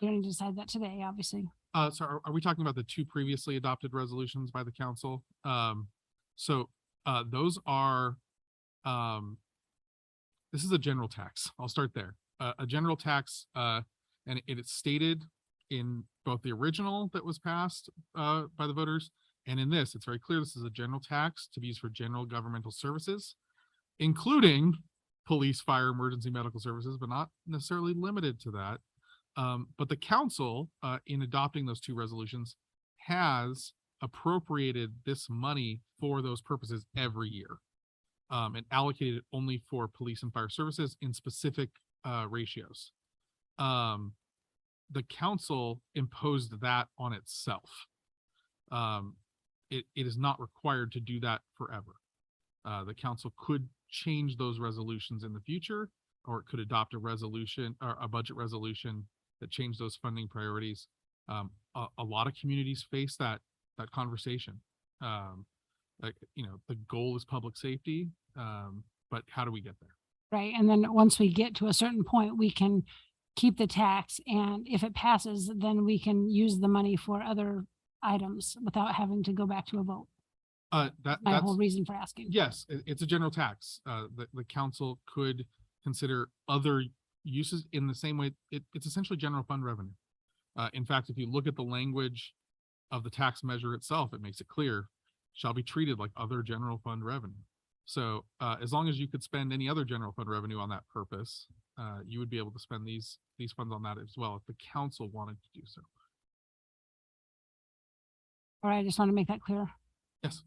You don't need to decide that today, obviously. So are we talking about the two previously adopted resolutions by the council? Those are, this is a general tax. I'll start there. A general tax, and it's stated in both the original that was passed by the voters and in this, it's very clear this is a general tax to be used for general governmental services, including police, fire, emergency medical services, but not necessarily limited to that. But the council, in adopting those two resolutions, has appropriated this money for those purposes every year, and allocated it only for police and fire services in specific ratios. The council imposed that on itself. It is not required to do that forever. The council could change those resolutions in the future, or it could adopt a resolution or a budget resolution that changed those funding priorities. A lot of communities face that conversation. The goal is public safety, but how do we get there? Right. And then once we get to a certain point, we can keep the tax. And if it passes, then we can use the money for other items without having to go back to a vote. That's my whole reason for asking. Yes, it's a general tax. The council could consider other uses in the same way. It's essentially general fund revenue. In fact, if you look at the language of the tax measure itself, it makes it clear, shall be treated like other general fund revenue. So as long as you could spend any other general fund revenue on that purpose, you would be able to spend these funds on that as well if the council wanted to do so. All right, I just want to make that clear. Yes.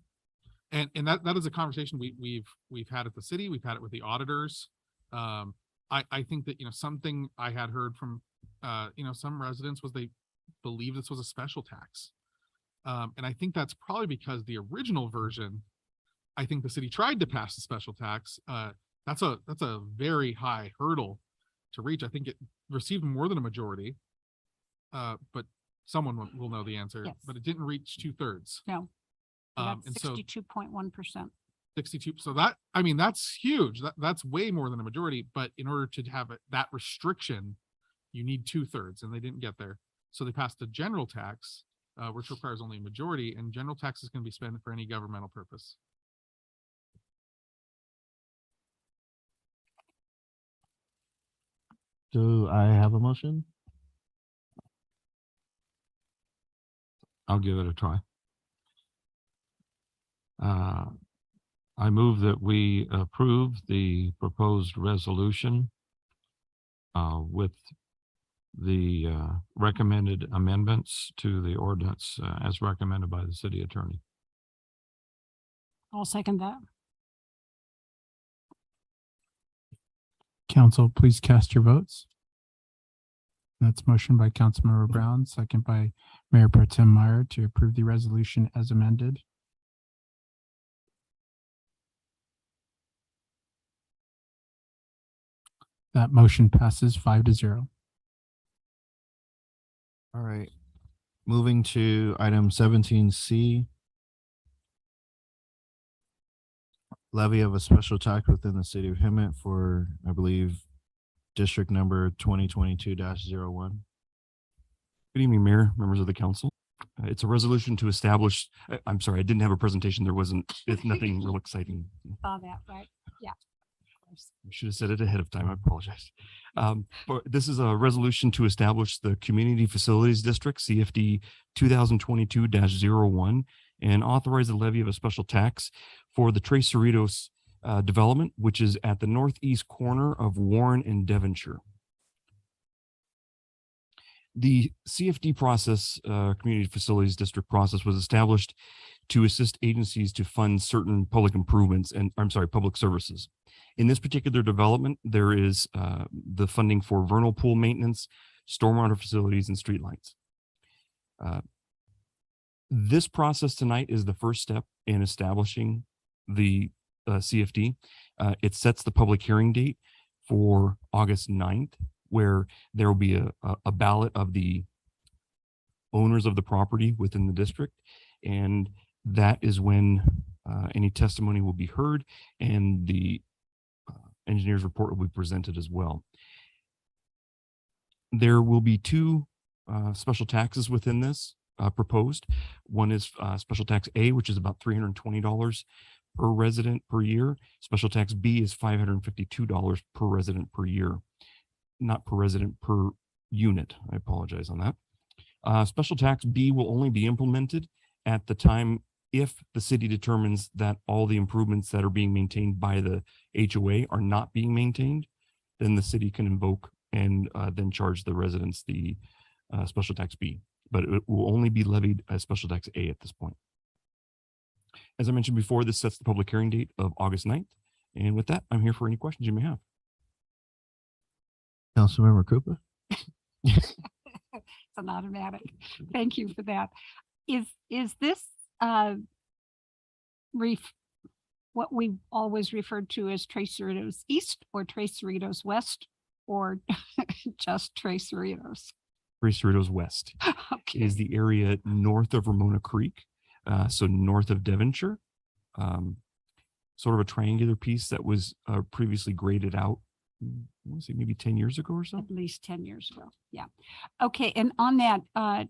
And that is a conversation we've had at the city. We've had it with the auditors. I think that, something I had heard from, some residents was they believe this was a special tax. And I think that's probably because the original version, I think the city tried to pass a special tax. That's a very high hurdle to reach. I think it received more than a majority, but someone will know the answer. Yes. But it didn't reach 2/3. No. And That's so 62.1%. 62. So that's huge. That's way more than a majority. But in order to have that restriction, you need 2/3, and they didn't get there. So they passed a general tax, which requires only a majority, and general taxes can be spent for any governmental purpose. Do I have a motion? I'll give it a try. I move that we approve the proposed resolution with the recommended amendments to the ordinance as recommended by the city attorney. I'll second that. Council, please cast your votes. That's motion by Councilmember Brown, second by Mayor Pro Tem Meyer to approve the resolution as amended. That motion passes 5-0. All right. Moving to item 17C. Levy of a special tax within the city of Hemet for, I believe, district number 2022-01. Good evening, Mayor, members of the council. It's a resolution to establish, I'm sorry, I didn't have a presentation. It's nothing real exciting. Saw that, right? Yeah. I should have said it ahead of time. I apologize. But this is a resolution to establish the Community Facilities District, CFD 2022-01, and authorize the levy of a special tax for the Tres Cerritos development, which is at the northeast corner of Warren and Devonshire. The CFD process, Community Facilities District process, was established to assist agencies to fund certain public improvements and, public services. In this particular development, there is the funding for vernal pool maintenance, stormwater facilities, and streetlights. This process tonight is the first step in establishing the CFD. It sets the public hearing date for August 9th, where there will be a ballot of the owners of the property within the district. And that is when any testimony will be heard and the engineer's report will be presented as well. There will be two special taxes within this proposed. One is special tax A, which is about $320 per resident per year. Special tax B is $552 per resident per year. Not per resident, per unit. I apologize on that. Special tax B will only be implemented at the time if the city determines that all the improvements that are being maintained by the HOA are not being maintained, then the city can invoke and then charge the residents the special tax B. But it will only be levied as special tax A at this point. As I mentioned before, this sets the public hearing date of August 9th. And with that, I'm here for any questions you may have. Councilmember Krupa. It's an automatic. Thank you for that. Is this what we always referred to as Tres Cerritos East or Tres Cerritos West, or just Tres Cerritos? Tres Cerritos West is the area north of Ramona Creek, so north of Devonshire, sort of a triangular piece that was previously graded out, I want to say maybe 10 years ago or so. At least 10 years ago. Yeah. Okay. And on that,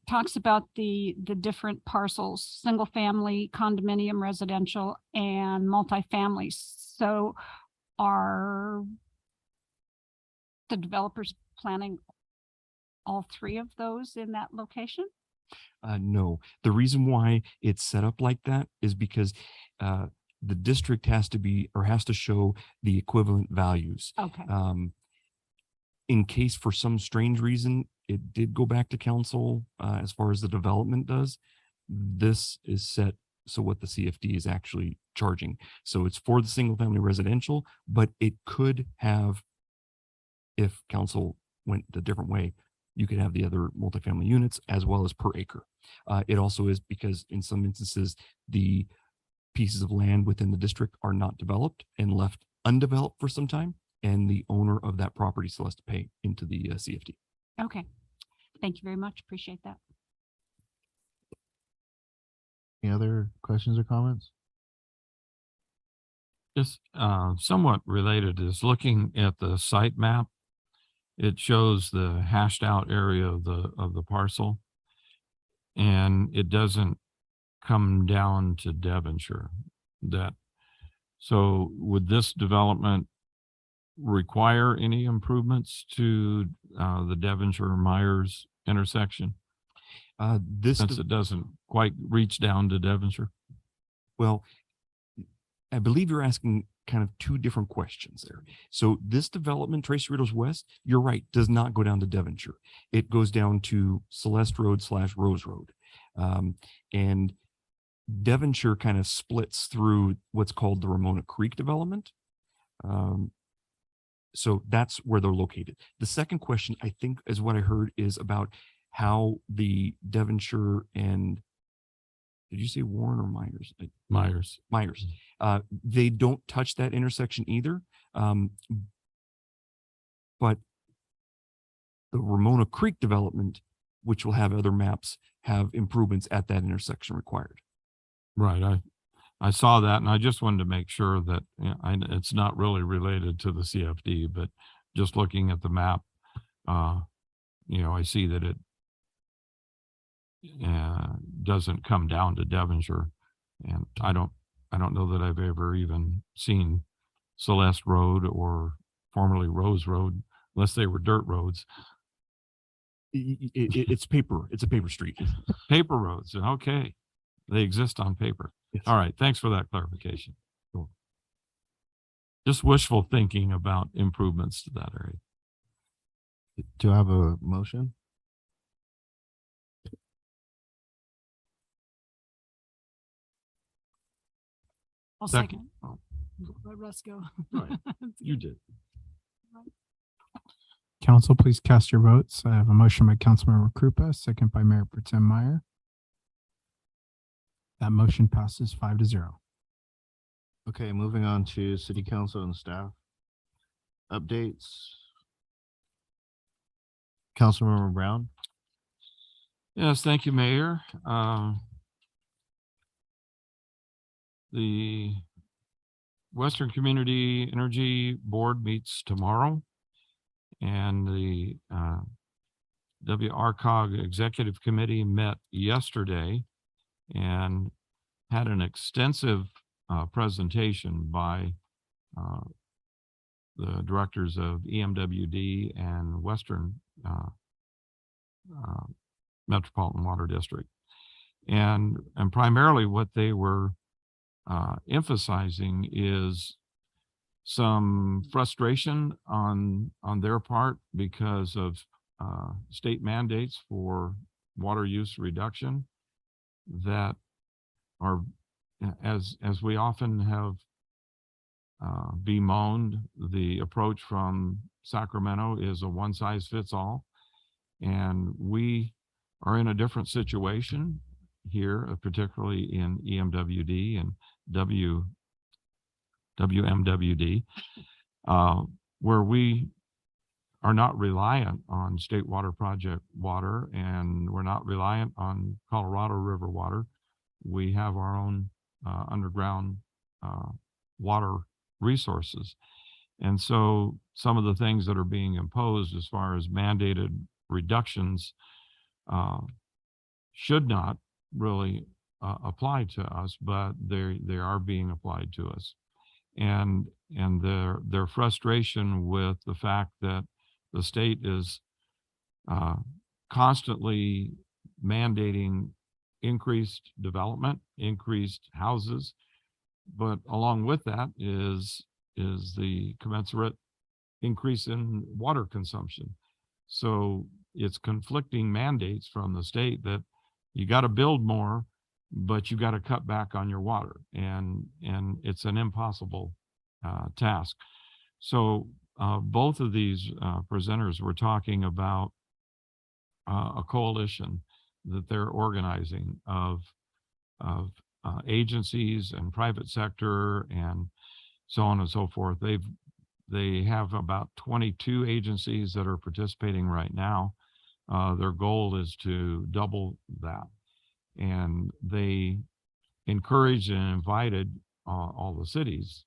talks about the different parcels, single family, condominium, residential, and multifamily. So are the developers planning all three of those in that location? No, the reason why it's set up like that is because the district has to show the equivalent values. Okay. In case for some strange reason it did go back to council as far as the development does, this is set so what the CFD is actually charging. So it's for the single family residential, but it could have, if council went a different way, you could have the other multifamily units as well as per acre. It also is because in some instances, the pieces of land within the district are not developed and left undeveloped for some time, and the owner of that property still has to pay into the CFD. Okay. Thank you very much. Appreciate that. Any other questions or comments? Just somewhat related is looking at the site map. It shows the hashed out area of the parcel, and it doesn't come down to Devonshire. So would this development require any improvements to the Devonshire Myers intersection? Since it doesn't quite reach down to Devonshire? Well, I believe you're asking kind of two different questions there. So this development, Tres Cerritos West, you're right, does not go down to Devonshire. It goes down to Celeste Road / Rose Road. And Devonshire kind of splits through what's called the Ramona Creek development. So that's where they're located. The second question, I think, is what I heard is about how the Devonshire and, did you say Warren or Myers? Myers. Myers. They don't touch that intersection either. But the Ramona Creek development, which will have other maps, have improvements at that intersection required. Right. I saw that, and I just wanted to make sure that it's not really related to the CFD, but just looking at the map, I see that it doesn't come down to Devonshire, and I don't know that I've ever even seen Celeste Road or formerly Rose Road, unless they were dirt roads. It's paper. It's a paper street. Paper roads. Okay. They exist on paper. Yes. All right. Thanks for that clarification. Cool. Just wishful thinking about improvements to that area. Do I have a motion? I'll Second. second. Let Russ go. Right. You did. Council, please cast your votes. I have a motion by Councilmember Krupa, second by Mayor Pro Tem Meyer. That motion passes 5-0. Okay, moving on to city council and staff updates. Councilmember Brown. Yes, thank you, Mayor. The Western Community Energy Board meets tomorrow, and the WRCOG Executive Committee met yesterday and had an extensive presentation by the directors of EMWD and Western Metropolitan Water District. And primarily what they were emphasizing is some frustration on their part because of state mandates for water use reduction that are, as we often have bemoaned, the approach from Sacramento is a one size fits all. And we are in a different situation here, particularly in EMWD and WMWD, where we are not reliant on State Water Project water, and we're not reliant on Colorado River water. We have our own underground water resources. And so some of the things that are being imposed as far as mandated reductions should not really apply to us, but they are being applied to us. And their frustration with the fact that the state is constantly mandating increased development, increased houses, but along with that is the commensurate increase in water consumption. So it's conflicting mandates from the state that you got to build more, but you got to cut back on your water, and it's an impossible task. So both of these presenters were talking about a coalition that they're organizing of agencies and private sector and so on and so forth. They have about 22 agencies that are participating right now. Their goal is to double that. And they encouraged and invited all the cities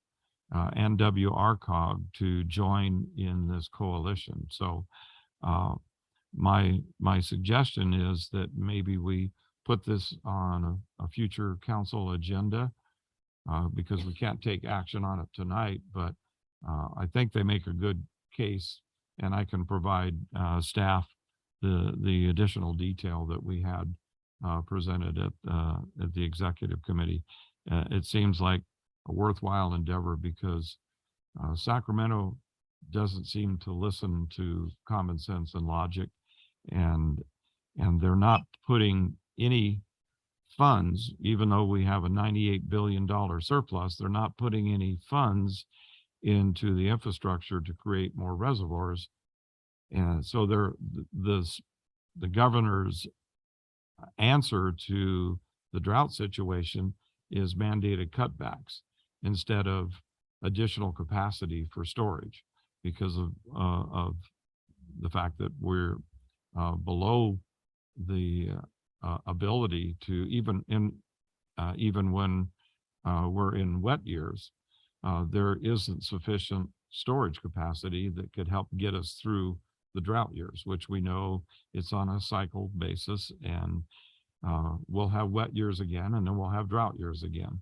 and WRCOG to join in this coalition. So my suggestion is that maybe we put this on a future council agenda because we can't take action on it tonight, but I think they make a good case, and I can provide staff the additional detail that we had presented at the executive committee. It seems like a worthwhile endeavor because Sacramento doesn't seem to listen to common sense and logic, and they're not putting any funds, even though we have a $98 billion surplus, they're not putting any funds into the infrastructure to create more reservoirs. And so the governor's answer to the drought situation is mandated cutbacks instead of additional capacity for storage because of the fact that we're below the ability to even when we're in wet years, there isn't sufficient storage capacity that could help get us through the drought years, which we know it's on a cycle basis, and we'll have wet years again, and then we'll have drought years again.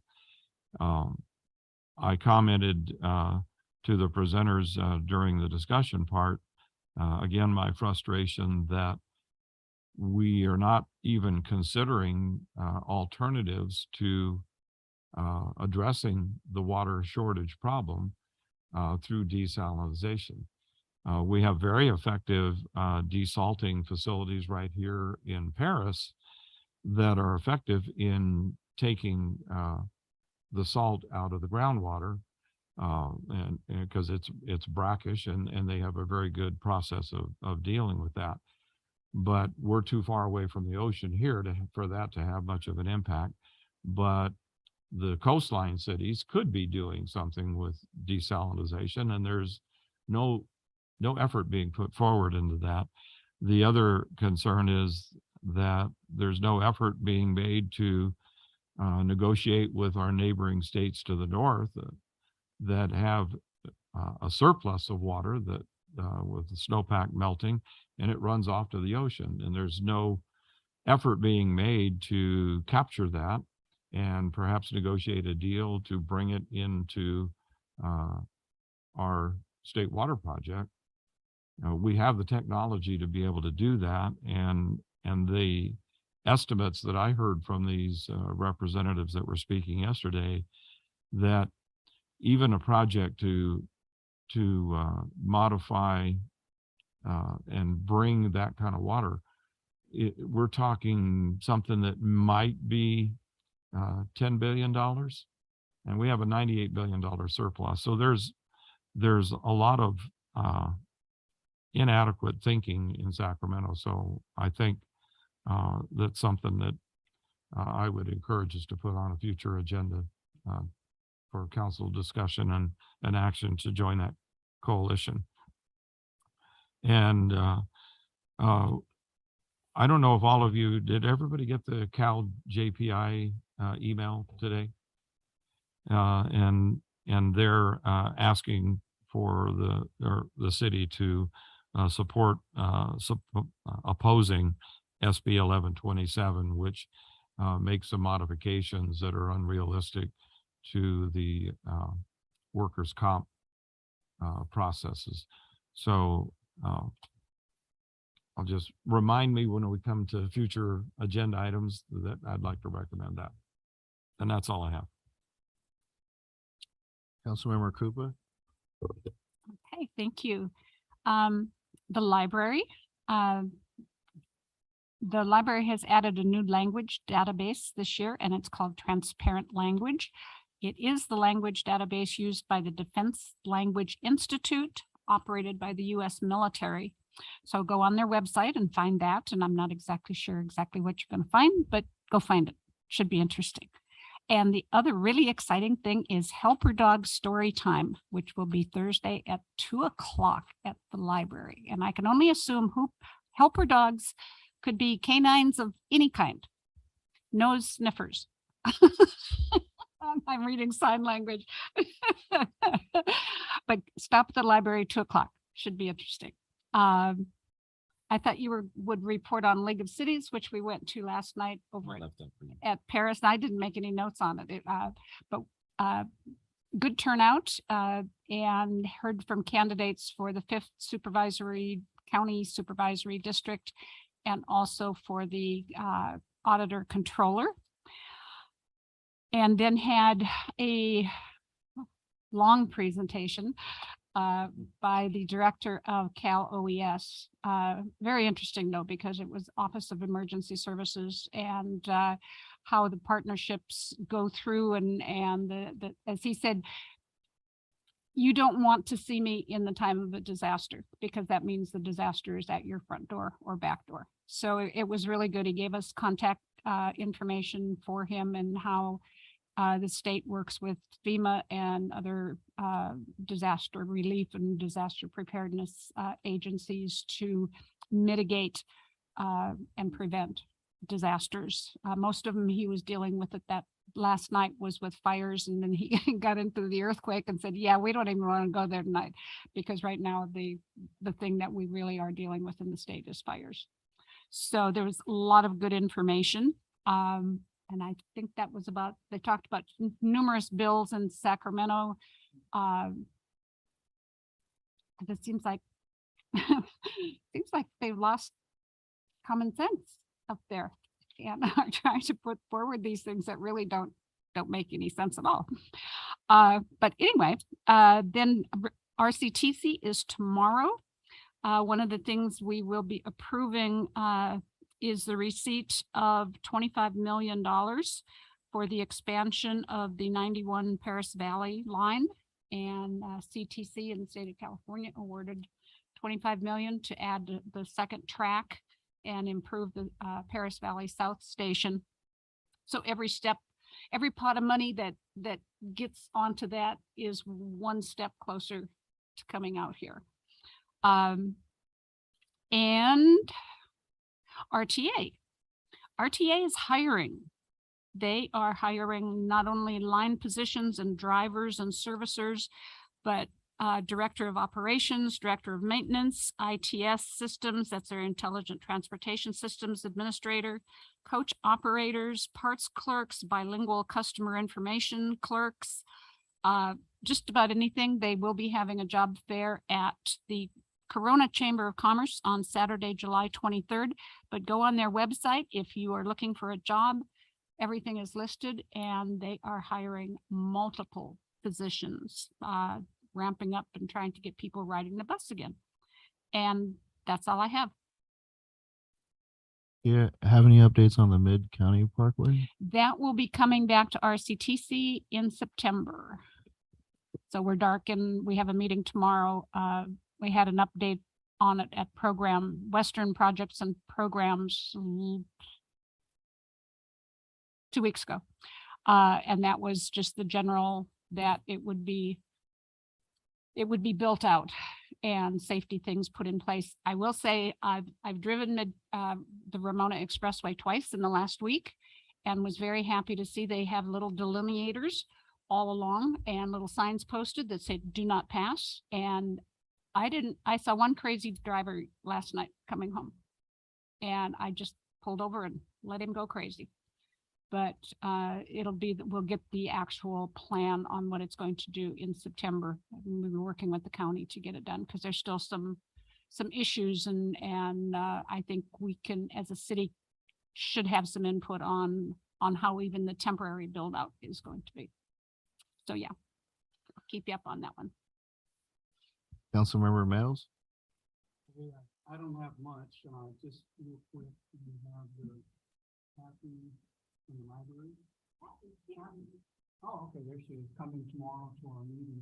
I commented to the presenters during the discussion part, again, my frustration that we are not even considering alternatives to addressing the water shortage problem through desalination. We have very effective desalting facilities right here in Paris that are effective in taking the salt out of the groundwater, and because it's brackish, and they have a very good process of dealing with that. But we're too far away from the ocean here for that to have much of an impact. But the coastline cities could be doing something with desalination, and there's no effort being put forward into that. The other concern is that there's no effort being made to negotiate with our neighboring states to the north that have a surplus of water that with the snowpack melting, and it runs off to the ocean, and there's no effort being made to capture that and perhaps negotiate a deal to bring it into our state water project. We have the technology to be able to do that, and the estimates that I heard from these representatives that were speaking yesterday, that even a project to modify and bring that kind of water, we're talking something that might be $10 billion, and we have a $98 billion surplus. So there's a lot of inadequate thinking in Sacramento. So I think that's something that I would encourage us to put on a future agenda for council discussion and action to join that coalition. And I don't know if all of you, did everybody get the Cal JPI email today? And they're asking for the city to support opposing SB 1127, which makes some modifications that are unrealistic to the workers' comp processes. So I'll just remind me when we come to future agenda items that I'd like to recommend that. And that's all I have. Councilmember Krupa. Okay, thank you. The library has added a new language database this year, and it's called Transparent Language. It is the language database used by the Defense Language Institute, operated by the U.S. military. So go on their website and find that. And I'm not exactly sure exactly what you're going to find, but go find it. Should be interesting. And the other really exciting thing is Helper Dog Story Time, which will be Thursday at 2:00 at the library. And I can only assume who helper dogs could be canines of any kind. Nose sniffers. I'm reading sign language. But stop at the library 2:00. Should be interesting. I thought you would report on League of Cities, which we went to last night over at Paris. And I didn't make any notes on it, but good turnout, and heard from candidates for the 5th County Supervisory District, and also for the Auditor Controller. And then had a long presentation by the director of Cal OES. Very interesting though, because it was Office of Emergency Services, and how the partnerships go through, and as he said, you don't want to see me in the time of a disaster, because that means the disaster is at your front door or back door. So it was really good. He gave us contact information for him and how the state works with FEMA and other disaster relief and disaster preparedness agencies to mitigate and prevent disasters. Most of them he was dealing with it that last night was with fires, and then he got into the earthquake and said, yeah, we don't even want to go there tonight, because right now the thing that we really are dealing with in the state is fires. So there was a lot of good information. And I think that was about, they talked about numerous bills in Sacramento. It seems like they've lost common sense up there and are trying to put forward these things that really don't make any sense at all. But anyway, then RCTC is tomorrow. One of the things we will be approving is the receipt of $25 million for the expansion of the 91 Paris Valley line, and CTC in the state of California awarded $25 million to add the second track and improve the Paris Valley South Station. So every pot of money that gets onto that is one step closer to coming out here. And RTA is hiring. They are hiring not only line positions and drivers and servicers, but director of operations, director of maintenance, ITS systems, that's their intelligent transportation systems administrator, coach operators, parts clerks, bilingual customer information clerks, just about anything. They will be having a job fair at the Corona Chamber of Commerce on Saturday, July 23rd, but go on their website if you are looking for a job. Everything is listed, and they are hiring multiple positions, ramping up and trying to get people riding the bus again. And that's all I have. Yeah, have any updates on the Mid-County Parkway? That will be coming back to RCTC in September. So we're dark, and we have a meeting tomorrow. We had an update on it at Western Projects and Programs 2 weeks ago. And that was just the general that it would be built out and safety things put in place. I will say I've driven the Ramona Expressway twice in the last week, and was very happy to see they have little delineators all along and little signs posted that say do not pass. And I saw one crazy driver last night coming home, and I just pulled over and let him go crazy. But we'll get the actual plan on what it's going to do in September. We'll be working with the county to get it done, because there's still some issues, and I think we can, as a city, should have some input on how even the temporary build out is going to be. So yeah, I'll keep you up on that one. Councilmember Mills? I don't have much, just real quick, we have the copy in the library. Oh, okay, there she is, coming tomorrow to our meeting,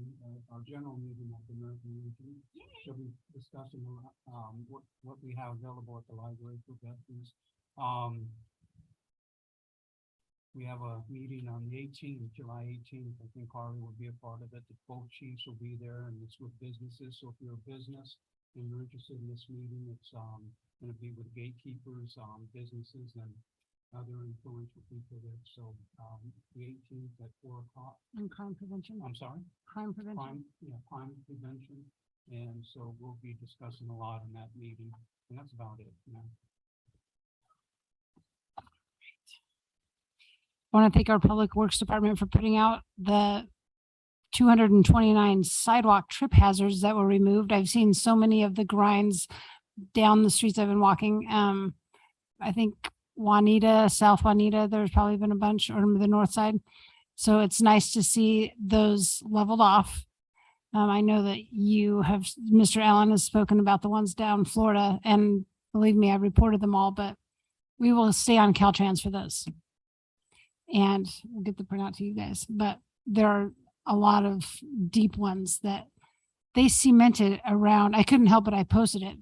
our general meeting at the American Legion. She'll be discussing what we have available at the library for veterans. We have a meeting on the 18th, July 18th. I think Harley will be a part of it. The both chiefs will be there, and it's with businesses. So if you're a business and you're interested in this meeting, it's going to be with gatekeepers, businesses, and other influential people there. So the 18th at 4 o'clock. And crime prevention. I'm sorry? Crime prevention. Crime prevention. And so we'll be discussing a lot in that meeting. And that's about it. I want to thank our Public Works Department for putting out the 229 sidewalk trip hazards that were removed. I've seen so many of the grinds down the streets I've been walking. I think Juanita, South Juanita, there's probably been a bunch, or the north side. So it's nice to see those leveled off. I know that Mr. Allen has spoken about the ones down in Florida, and believe me, I reported them all, but we will stay on Caltrans for those. And we'll get the printout to you guys. But there are a lot of deep ones that they cemented around. I couldn't help it. I posted it.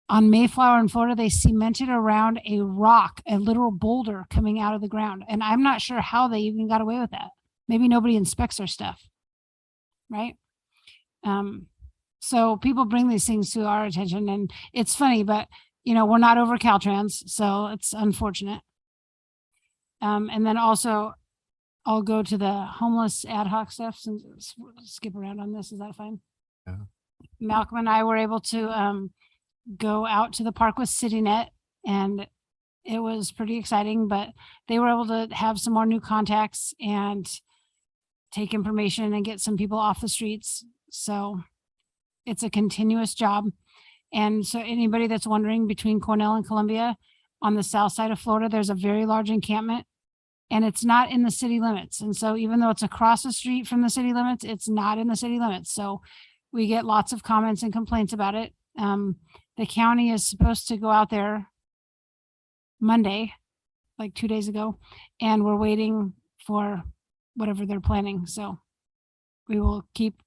On Mayflower in Florida, they cemented around a rock, a literal boulder coming out of the ground. And I'm not sure how they even got away with that. Maybe nobody inspects their stuff, right? So people bring these things to our attention, and it's funny, but we're not over Caltrans, so it's unfortunate. And then also I'll go to the homeless ad hoc stuff since skip around on this. Is that fine? Yeah. Malcolm and I were able to go out to the park with CityNet, and it was pretty exciting, but they were able to have some more new contacts and take information and get some people off the streets. So it's a continuous job. And so anybody that's wondering, between Cornell and Columbia on the south side of Florida, there's a very large encampment, and it's not in the city limits. And so even though it's across the street from the city limits, it's not in the city limits. So we get lots of comments and complaints about it. The county is supposed to go out there Monday, like 2 days ago, and we're waiting for whatever they're planning. So we will keep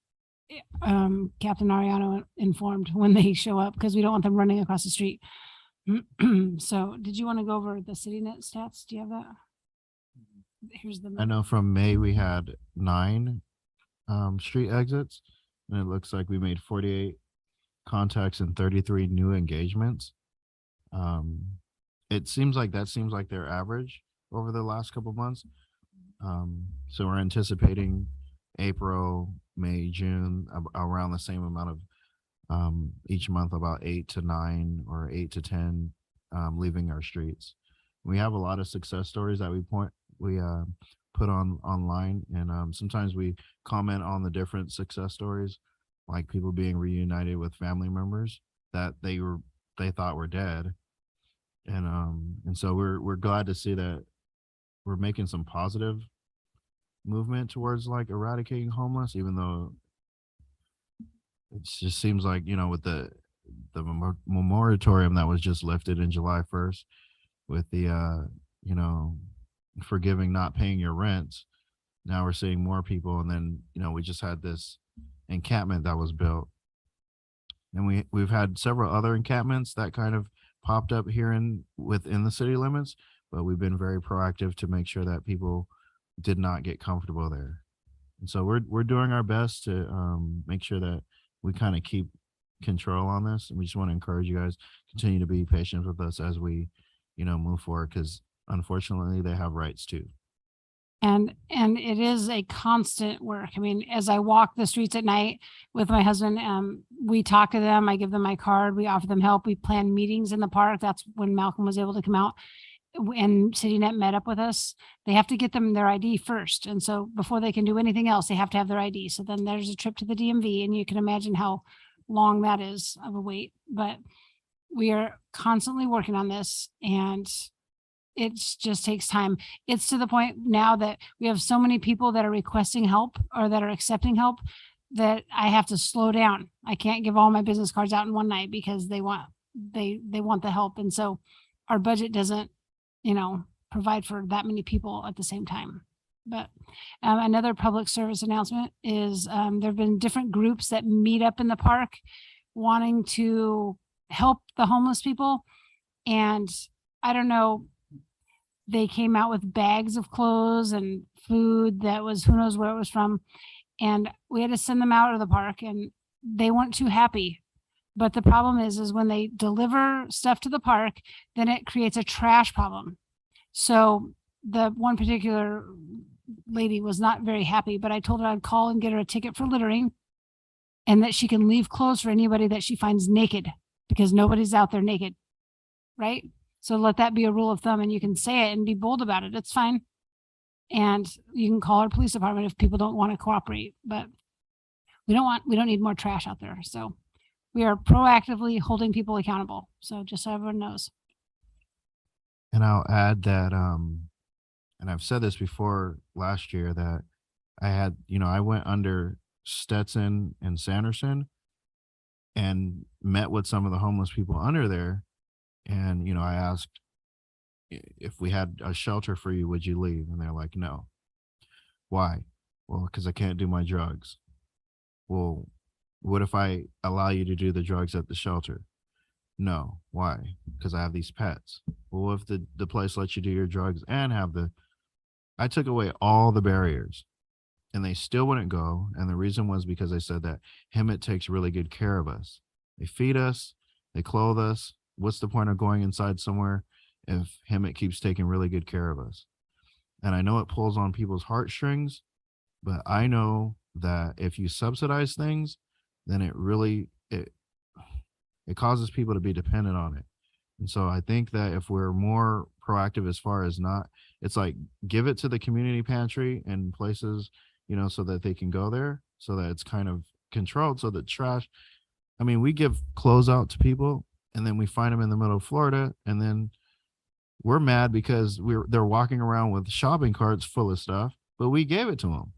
Captain Ariano informed when they show up, because we don't want them running across the street. So did you want to go over the CityNet stats? Do you have that? Here's the. I know from May we had 9 street exits, and it looks like we made 48 contacts and 33 new engagements. It seems like their average over the last couple of months. So we're anticipating April, May, June, around the same amount of each month, about 8 to 9 or 8 to 10 leaving our streets. We have a lot of success stories that we put on online, and sometimes we comment on the different success stories, like people being reunited with family members that they thought were dead. And so we're glad to see that we're making some positive movement towards like eradicating homeless, even though it just seems like, with the moratorium that was just lifted in July 1st with the forgiving not paying your rents. Now we're seeing more people, and then we just had this encampment that was built, and we've had several other encampments that kind of popped up here within the city limits, but we've been very proactive to make sure that people did not get comfortable there. And so we're doing our best to make sure that we kind of keep control on this, and we just want to encourage you guys continue to be patient with us as we move forward, because unfortunately they have rights too. And it is a constant work. I mean, as I walk the streets at night with my husband, we talk to them. I give them my card. We offer them help. We plan meetings in the park. That's when Malcolm was able to come out, and CityNet met up with us. They have to get them their ID first. And so before they can do anything else, they have to have their ID. So then there's a trip to the DMV, and you can imagine how long that is of a wait. But we are constantly working on this, and it just takes time. It's to the point now that we have so many people that are requesting help or that are accepting help that I have to slow down. I can't give all my business cards out in one night because they want the help. And so our budget doesn't, provide for that many people at the same time. But another public service announcement is there have been different groups that meet up in the park wanting to help the homeless people. And I don't know, they came out with bags of clothes and food that was, who knows where it was from. And we had to send them out of the park, and they weren't too happy. But the problem is when they deliver stuff to the park, then it creates a trash problem. So the one particular lady was not very happy, but I told her I'd call and get her a ticket for littering, and that she can leave clothes for anybody that she finds naked, because nobody's out there naked, right? So let that be a rule of thumb, and you can say it and be bold about it. It's fine. And you can call our police department if people don't want to cooperate, but we don't need more trash out there. So we are proactively holding people accountable. So just so everyone knows. And I'll add that, and I've said this before last year, that I went under Stetson and Sanderson and met with some of the homeless people under there. And, I asked, if we had a shelter for you, would you leave? And they're like, no. Why? Well, because I can't do my drugs. Well, what if I allow you to do the drugs at the shelter? No. Why? Because I have these pets. Well, what if the place lets you do your drugs and have I took away all the barriers and they still wouldn't go. And the reason was because they said that Hemet takes really good care of us. They feed us, they clothe us. What's the point of going inside somewhere if Hemet keeps taking really good care of us? And I know it pulls on people's heartstrings, but I know that if you subsidize things, then it causes people to be dependent on it. And so I think that if we're more proactive as far as not, it's like give it to the community pantry and places, so that they can go there, so that it's kind of controlled, so that trash. I mean, we give clothes out to people and then we find them in the middle of Florida, and then we're mad because they're walking around with shopping carts full of stuff, but we gave it to them,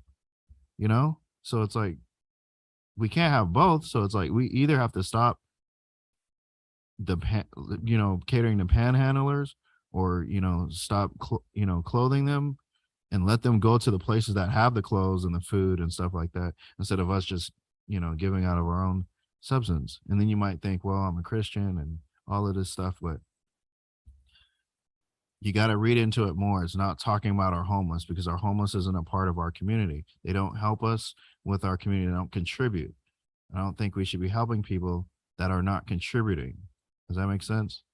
So it's like we can't have both. So it's like we either have to stop catering to panhandlers, or stop clothing them and let them go to the places that have the clothes and the food and stuff like that, instead of us just giving out of our own substance. And then you might think, well, I'm a Christian and all of this stuff, but you got to read into it more. It's not talking about our homeless, because our homeless isn't a part of our community. They don't help us with our community. They don't contribute. I don't think we should be helping people that are not contributing. Does that make sense?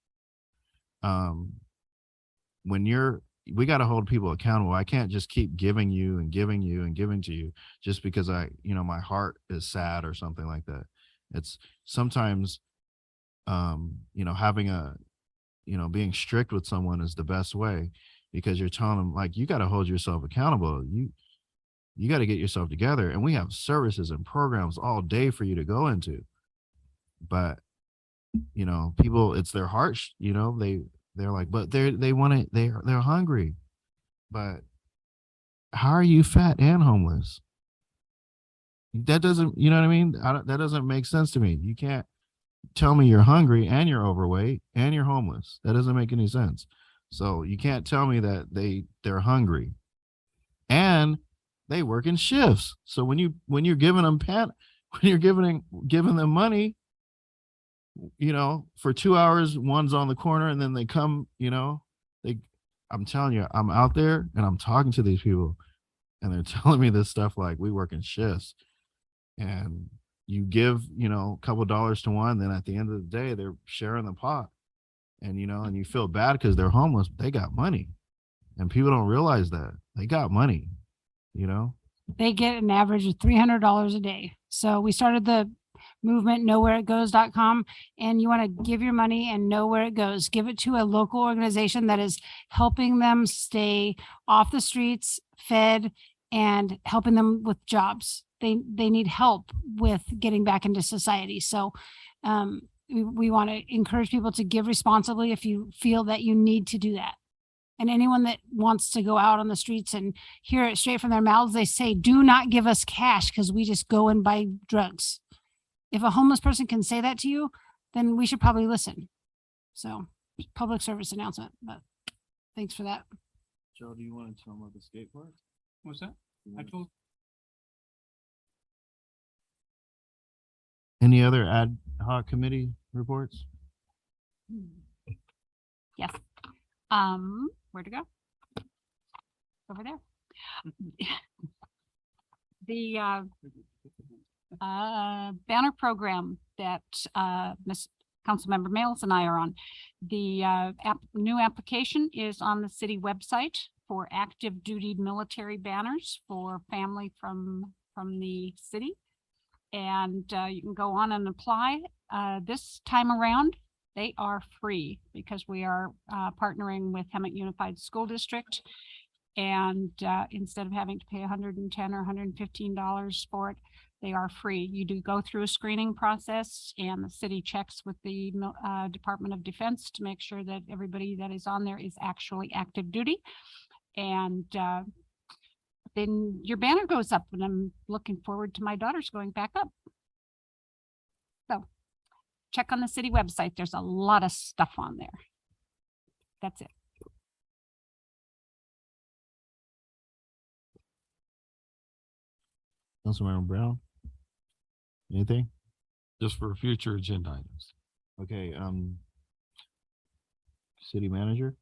We got to hold people accountable. I can't just keep giving you and giving you and giving to you just because my heart is sad or something like that. It's sometimes, having being strict with someone is the best way, because you're telling them, like, you got to hold yourself accountable. You got to get yourself together. And we have services and programs all day for you to go into. But, people, it's their hearts, they're like, but they want it. They're hungry. But how are you fat and homeless? That doesn't, you know what I mean? That doesn't make sense to me. You can't tell me you're hungry and you're overweight and you're homeless. That doesn't make any sense. So you can't tell me that they're hungry and they work in shifts. So when you're giving them giving them money, for 2 hours, one's on the corner, and then they come, I'm telling you, I'm out there and I'm talking to these people and they're telling me this stuff like, we work in shifts, and you give, a couple dollars to one, then at the end of the day, they're sharing the pot, and, and you feel bad because they're homeless, but they got money, and people don't realize that they got money, They get an average of $300 a day. So we started the movement, knowwhereitgoes.com, and you want to give your money and know where it goes. Give it to a local organization that is helping them stay off the streets, fed, and helping them with jobs. They need help with getting back into society. So we want to encourage people to give responsibly if you feel that you need to do that. And anyone that wants to go out on the streets and hear it straight from their mouths, they say, do not give us cash because we just go and buy drugs. If a homeless person can say that to you, then we should probably listen. So public service announcement, but thanks for that. Joe, do you want to tell them about the skate park? What's that? I told. Any other ad hoc committee reports? Yes. Where to go? Over there. The banner program that Ms. Councilmember Males and I are on. The new application is on the city website for active duty military banners for family from the city. And you can go on and apply. This time around, they are free because we are partnering with Hemet Unified School District. And instead of having to pay $110 or $115 for it, they are free. You do go through a screening process, and the city checks with the Department of Defense to make sure that everybody that is on there is actually active duty. And then your banner goes up, and I'm looking forward to my daughters going back up. So check on the city website. There's a lot of stuff on there. That's it. Councilmember Brown? Anything? Just for future agenda items. Okay, city manager?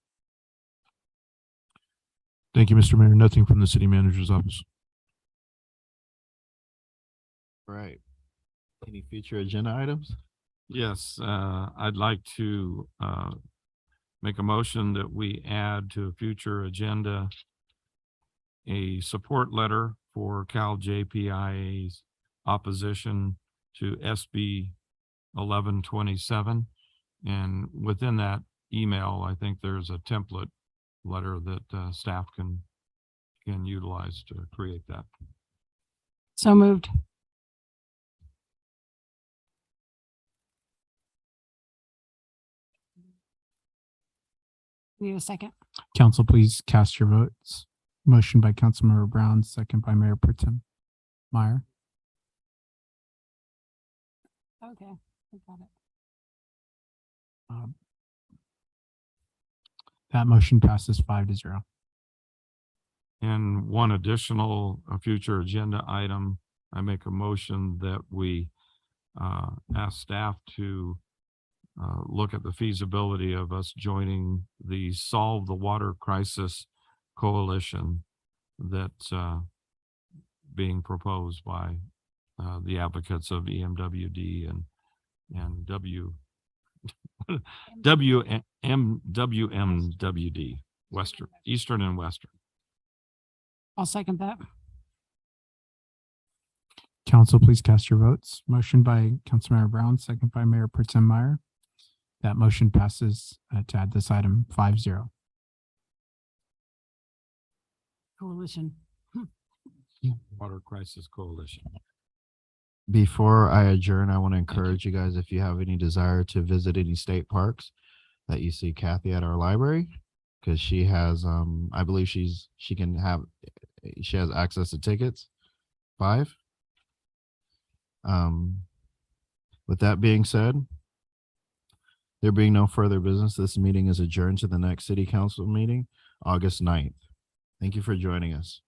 Thank you, Mr. Mayor. Nothing from the city manager's office. All right. Any future agenda items? Yes, I'd like to make a motion that we add to a future agenda a support letter for Cal JPIA's opposition to SB 1127. And within that email, I think there's a template letter that staff can utilize to create that. So moved. Need a second? Council, please cast your votes. Motion by Councilmember Brown, second by Mayor Pro Tem Meyer. Okay, I got it. That motion passes 5-0. And one additional future agenda item, I make a motion that we ask staff to look at the feasibility of us joining the Solve the Water Crisis Coalition that's being proposed by the advocates of EMWD and WMWD, Western, Eastern and Western. I'll second that. Council, please cast your votes. Motion by Councilmember Brown, second by Mayor Pro Tem Meyer. That motion passes to add this item 5-0. Coalition. Water Crisis Coalition. Before I adjourn, I want to encourage you guys, if you have any desire to visit any state parks, that you see Kathy at our library, because she has, I believe she has access to tickets. 5. With that being said, there being no further business, this meeting is adjourned to the next city council meeting, August 9th. Thank you for joining us.